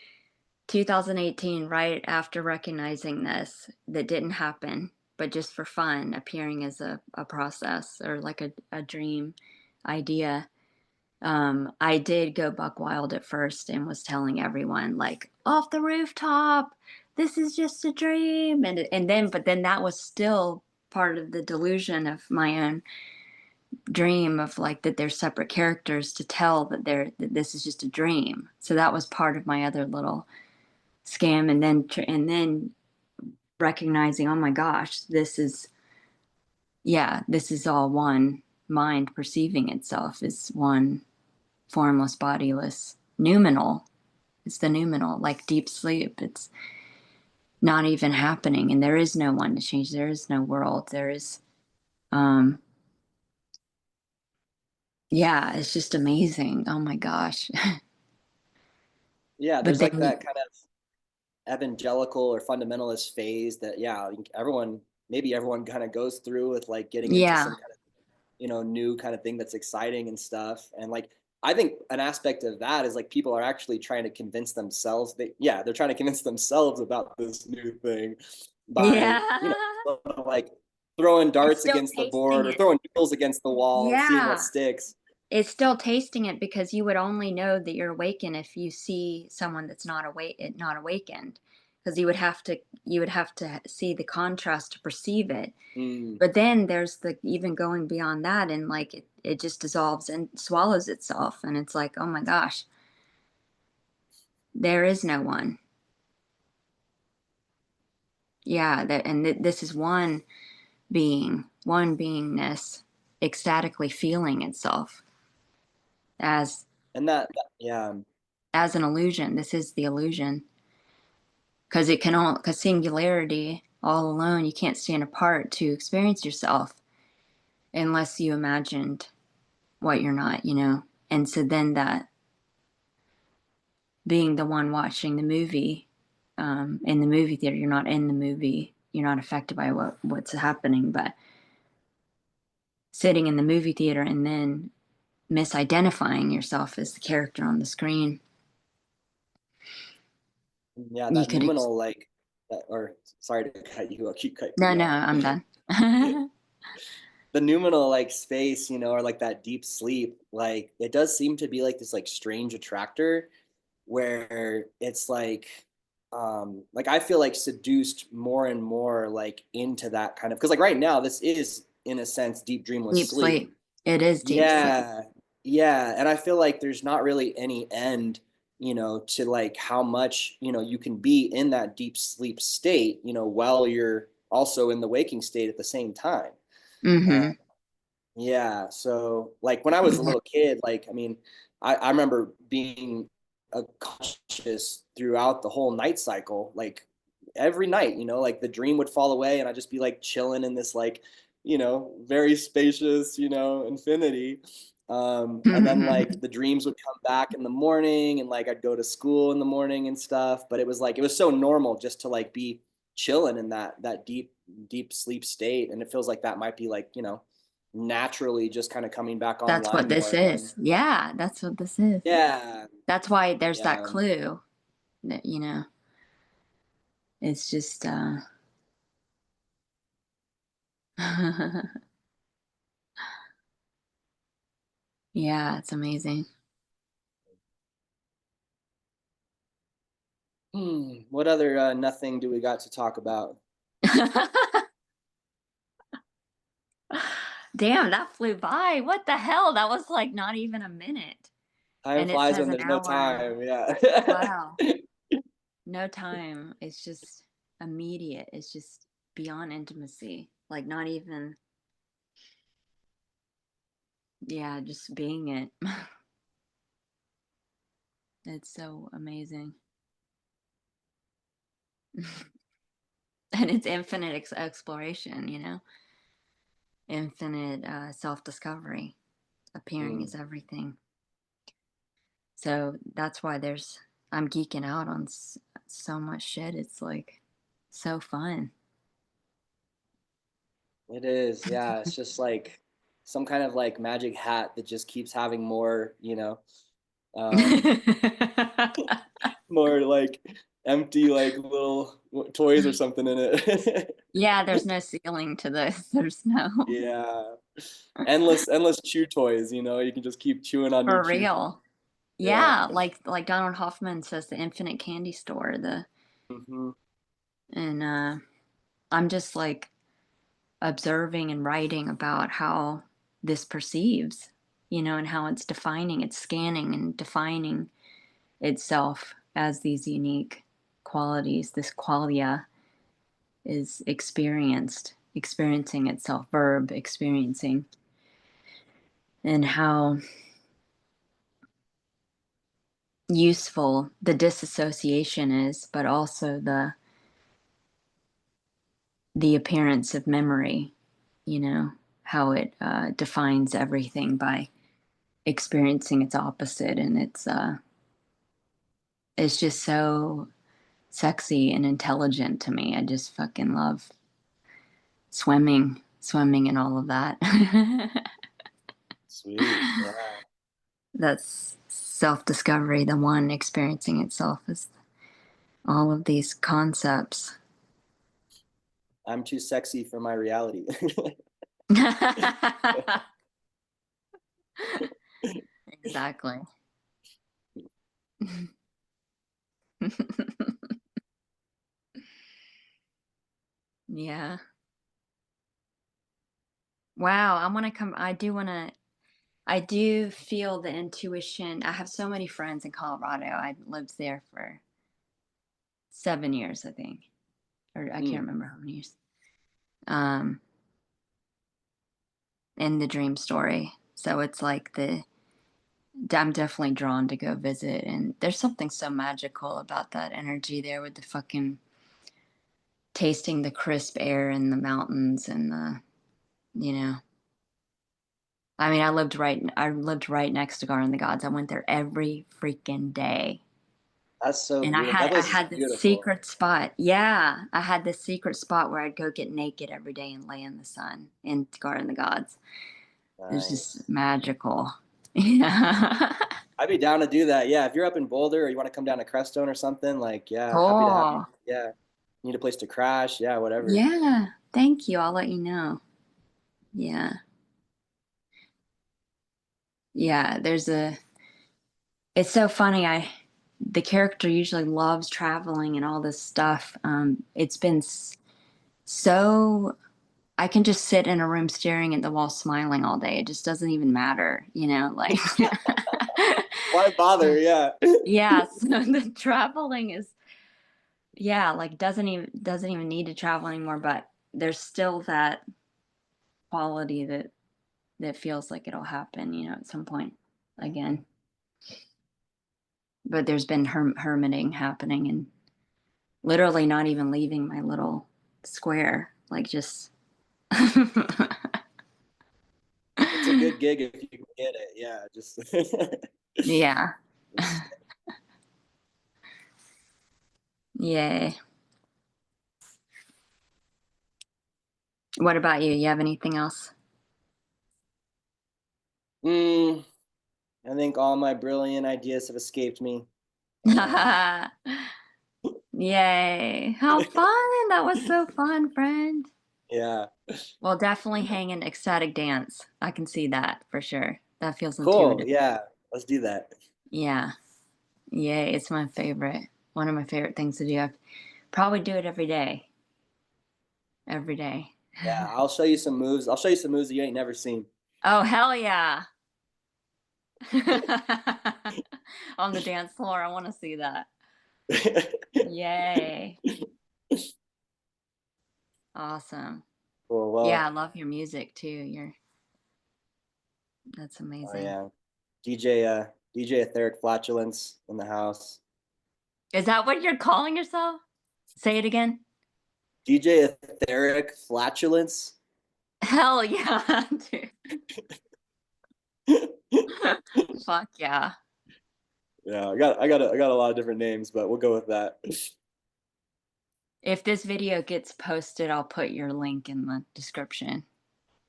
Speaker 1: 2018, right after recognizing this, that didn't happen, but just for fun, appearing as a process or like a dream idea. I did go buck wild at first and was telling everyone like off the rooftop, this is just a dream, and then but then that was still part of the delusion of my own dream of like that they're separate characters to tell that this is just a dream. So that was part of my other little scam, and then recognizing, oh my gosh, this is all one mind perceiving itself as one formless, bodiless, noumenal. It's the noumenal, like deep sleep. It's not even happening, and there is no one to change. There is no world. There is, um, yeah, it's just amazing. Oh my gosh.
Speaker 2: yeah,
Speaker 1: But
Speaker 2: there's like
Speaker 1: then,
Speaker 2: that kind of evangelical or fundamentalist phase that yeah, I think everyone maybe everyone kind of goes through with like getting into
Speaker 1: yeah,
Speaker 2: some kind of new kind of thing that's exciting and stuff. And like, I think an aspect of that is like people are actually trying to convince themselves they're trying to convince themselves about this new thing by,
Speaker 1: yeah,
Speaker 2: sort of like throwing
Speaker 1: it's
Speaker 2: darts
Speaker 1: still
Speaker 2: against the
Speaker 1: tasting
Speaker 2: board or
Speaker 1: it.
Speaker 2: throwing needles against the wall, seeing what
Speaker 1: Yeah,
Speaker 2: sticks.
Speaker 1: it's still tasting it because you would only know that you're awakened if you see someone that's not awakened, because you would have to see the contrast to perceive it.
Speaker 2: Mm.
Speaker 1: But then there's the even going beyond that, and like it just dissolves and swallows itself, and it's like, oh my gosh, there is no one. Yeah, that and this is one beingness, ecstatically feeling itself as
Speaker 2: And yeah,
Speaker 1: as an illusion. This is the illusion because it can all because singularity all alone, you can't stand apart to experience yourself unless you imagined what you're not, you know. And so then that being the one watching the movie, in the movie theater, you're not in the movie, you're not affected by what's happening, but sitting in the movie theater and then misidentifying yourself as the character on the screen,
Speaker 2: yeah,
Speaker 1: you
Speaker 2: that
Speaker 1: could
Speaker 2: noumenal like that, or sorry to cut you, I'll keep cutting
Speaker 1: no,
Speaker 2: you
Speaker 1: no,
Speaker 2: off.
Speaker 1: I'm done.
Speaker 2: The noumenal like space, or like that deep sleep, like it does seem to be like this like strange attractor where it's like I feel like seduced more and more like into that kind of because like right now this is in a sense, deep dreamless
Speaker 1: Deep
Speaker 2: sleep.
Speaker 1: sleep. It is deep sleep.
Speaker 2: Yeah. Yeah. And I feel like there's not really any end, to like how much, you can be in that deep sleep state, while you're also in the waking state at the same time. Uh,
Speaker 1: Mm-hmm.
Speaker 2: yeah. So like when I was a
Speaker 1: Yeah.
Speaker 2: little kid, like, I mean, I remember being conscious throughout the whole night cycle, like every night, like the dream would fall away and I'd just be like chilling in this like, very spacious, infinity. And then like the dreams would come back in the morning and like I'd go to school in the morning and stuff. But it was like, it was so normal just to like be chilling in that deep sleep state. And it feels like that might be like, naturally just kind of coming back
Speaker 1: That's what
Speaker 2: online
Speaker 1: this
Speaker 2: more again.
Speaker 1: is. Yeah, that's what this is.
Speaker 2: Yeah.
Speaker 1: That's why there's that
Speaker 2: Yeah.
Speaker 1: clue that, it's just yeah, it's amazing.
Speaker 2: What other nothing do we got to talk about?
Speaker 1: Damn, that flew by. What the hell? That was like not even a minute.
Speaker 2: Time
Speaker 1: And it
Speaker 2: flies
Speaker 1: says
Speaker 2: when
Speaker 1: an
Speaker 2: there's no
Speaker 1: hour.
Speaker 2: time. Yeah.
Speaker 1: Wow. No time. It's just immediate. It's just beyond intimacy. Like not even, yeah, just being it. It's so amazing. And it's infinite exploration, infinite self-discovery. Appearing
Speaker 2: Mm,
Speaker 1: is everything. So that's why I'm geeking out on so much shit. It's like so fun.
Speaker 2: it is. Yeah. It's just like some kind of like magic hat that just keeps having more, um, more like empty, like little toys or something in it.
Speaker 1: Yeah, there's no ceiling to this. There's no
Speaker 2: Yeah. Endless chew toys, you can just keep chewing on new
Speaker 1: for
Speaker 2: chew toys.
Speaker 1: real.
Speaker 2: Yeah.
Speaker 1: Yeah, like Donald Hoffman says, the infinite candy store. The
Speaker 2: Hmm.
Speaker 1: and I'm just like observing and writing about how this perceives, and how it's scanning and defining itself as these unique qualities. This qualia is experiencing itself, verb experiencing, and how useful the disassociation is, but also the appearance of memory, how it defines everything by experiencing its opposite. And it's just so sexy and intelligent to me. I just fucking love swimming in all of that.
Speaker 2: Sweet. Yeah.
Speaker 1: That's self-discovery, the one experiencing itself is all of these concepts.
Speaker 2: I'm too sexy for my reality.
Speaker 1: Exactly. Yeah. Wow, I do feel the intuition. I have so many friends in Colorado. I lived there for 7 years, I think. Or I can't
Speaker 2: Mm.
Speaker 1: remember how many years. Um, in the dream story. So it's like I'm definitely drawn to go visit, and there's something so magical about that energy there with the fucking tasting the crisp air in the mountains and you know. I mean, I lived right next to Garden of the Gods. I went there every freaking day.
Speaker 2: That's so
Speaker 1: And I
Speaker 2: beautiful. That
Speaker 1: had I
Speaker 2: place is
Speaker 1: had this
Speaker 2: beautiful.
Speaker 1: secret spot. Yeah, I had this secret spot where I'd go get naked every day and lay in the sun in Garden of the Gods. It was
Speaker 2: Nice.
Speaker 1: just magical. Yeah.
Speaker 2: I'd be down to do that. Yeah, if you're up in Boulder or you want to come down to Crestone or something, like, yeah, happy to have you.
Speaker 1: Cool.
Speaker 2: Yeah. Need a place to crash. Yeah, whatever.
Speaker 1: Yeah. Thank you. I'll let you know. Yeah. Yeah. It's so funny. The character usually loves traveling and all this stuff. It's been so, I can just sit in a room staring at the wall smiling all day. It just doesn't even matter, you know, like
Speaker 2: Why bother? Yeah.
Speaker 1: yeah, so the traveling is yeah, like doesn't even need to travel anymore, but there's still that quality that feels like it'll happen, you know, at some point again. But there's been hermiting happening and literally not even leaving my little square, like just
Speaker 2: It's a good gig if you can get it. Yeah, just,
Speaker 1: yeah.
Speaker 2: just
Speaker 1: Yay. What about you? You have anything else?
Speaker 2: mm, I think all my brilliant ideas have escaped me. Um,
Speaker 1: Yay. How fun. That was so fun, friend.
Speaker 2: yeah.
Speaker 1: Well, definitely hang an ecstatic dance. I can see that for sure. That feels
Speaker 2: Cool.
Speaker 1: intuitive.
Speaker 2: Yeah. Let's do that.
Speaker 1: Yeah. Yay. It's my favorite. One of my favorite things to do. I probably do it every day. Every day.
Speaker 2: Yeah. I'll show you some moves. I'll show you some moves that you ain't never seen.
Speaker 1: Oh, hell yeah. On the dance floor. I want to see that. Yay. Awesome.
Speaker 2: Cool.
Speaker 1: Yeah, I
Speaker 2: Well,
Speaker 1: love your music too. That's
Speaker 2: oh
Speaker 1: amazing.
Speaker 2: yeah. DJ Etheric Flatulence in the house.
Speaker 1: Is that what you're calling yourself? Say it again.
Speaker 2: DJ Etheric Flatulence.
Speaker 1: Hell yeah, dude. Fuck yeah.
Speaker 2: Yeah, I got a lot of different names, but we'll go with that.
Speaker 1: If this video gets posted, I'll put your link in the description.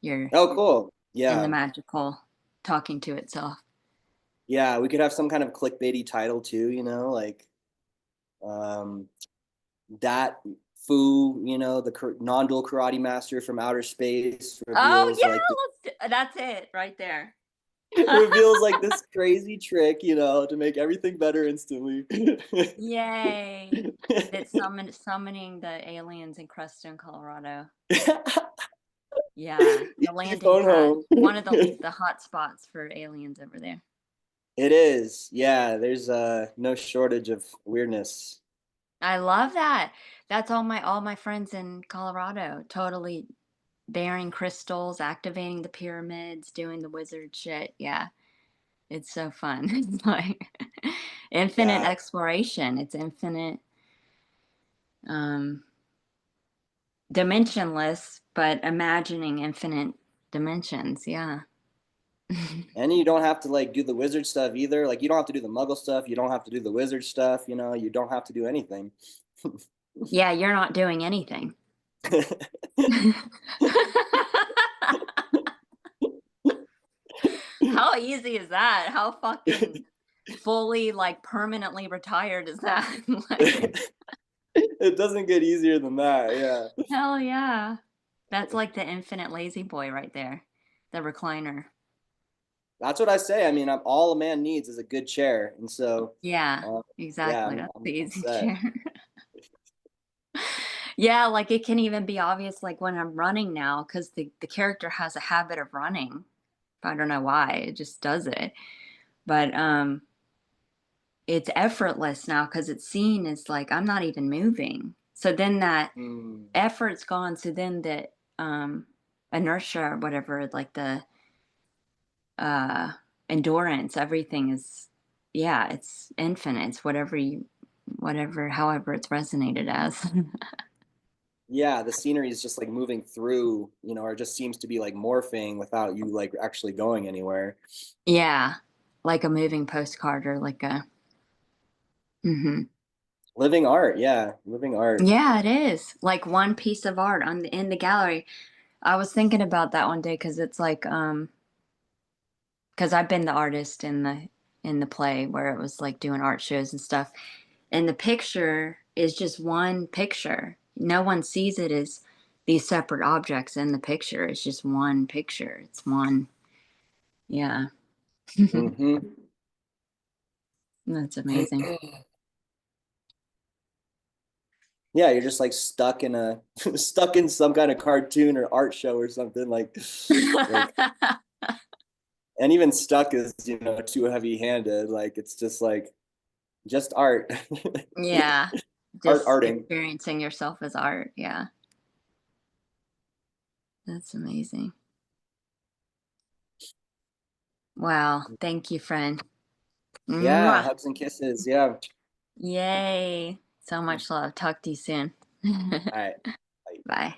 Speaker 1: Your
Speaker 2: Oh, cool.
Speaker 1: in the
Speaker 2: Yeah.
Speaker 1: magical talking to itself.
Speaker 2: Yeah, we could have some kind of clickbaity title too, like um that Fu, the non-dual karate master from outer space
Speaker 1: Oh
Speaker 2: reveals like
Speaker 1: yeah, that's it right there.
Speaker 2: reveals like this crazy trick, to make everything better instantly.
Speaker 1: Yay. That's summoning the aliens in Creston, Colorado. Yeah, the
Speaker 2: Easy
Speaker 1: landing
Speaker 2: phone
Speaker 1: pad.
Speaker 2: home.
Speaker 1: One of the hot spots for aliens over there.
Speaker 2: It is. Yeah, there's no shortage of weirdness.
Speaker 1: I love that. That's all my friends in Colorado, totally bearing crystals, activating the pyramids, doing the wizard shit. Yeah, it's so fun. It's like infinite
Speaker 2: Yeah.
Speaker 1: exploration. It's infinite, um, dimensionless, but imagining infinite dimensions. Yeah.
Speaker 2: And you don't have to like do the wizard stuff either. Like you don't have to do the muggle stuff. You don't have to do the wizard stuff. You don't have to do anything.
Speaker 1: Yeah, you're not doing anything. How easy is that? How fucking fully, like, permanently retired is that? Like,
Speaker 2: It doesn't get easier than that. Yeah.
Speaker 1: hell yeah. That's like the infinite lazy boy right there, the recliner.
Speaker 2: That's what I say. I mean, all a man needs is a good chair. And so,
Speaker 1: Yeah,
Speaker 2: uh, yeah,
Speaker 1: exactly. That's the
Speaker 2: I'm
Speaker 1: easy
Speaker 2: set.
Speaker 1: chair. Yeah, like it can even be obvious, like when I'm running now, because the character has a habit of running. I don't know why, it just does it. But it's effortless now because it's seen as like I'm not even moving. So then that
Speaker 2: Mm,
Speaker 1: effort's gone. So then the inertia or whatever, like the uh endurance, everything is yeah, it's infinite. It's whatever, however it's resonated as.
Speaker 2: yeah, the scenery is just like moving through, or it just seems to be like morphing without you like actually going anywhere.
Speaker 1: Yeah. Like a moving postcard or like a mhm.
Speaker 2: Living art. Yeah. Living art.
Speaker 1: Yeah, it is. Like one piece of art in the gallery. I was thinking about that one day because it's like because I've been the artist in the play where it was like doing art shows and stuff. And the picture is just one picture. No one sees it as these separate objects in the picture. It's just one picture. It's one, yeah.
Speaker 2: Hmm.
Speaker 1: That's amazing.
Speaker 2: yeah, you're just like stuck in a stuck in some kind of cartoon or art show or something like and even stuck is, you know, too heavy handed. Like it's just art.
Speaker 1: Yeah, just
Speaker 2: Arting.
Speaker 1: experiencing yourself as art. Yeah, that's amazing. Wow, thank you, friend.
Speaker 2: Yeah,
Speaker 1: Mwah.
Speaker 2: hugs and kisses. Yeah.
Speaker 1: Yay. So
Speaker 2: All
Speaker 1: much love. Talk to you soon.
Speaker 2: right.
Speaker 1: Bye.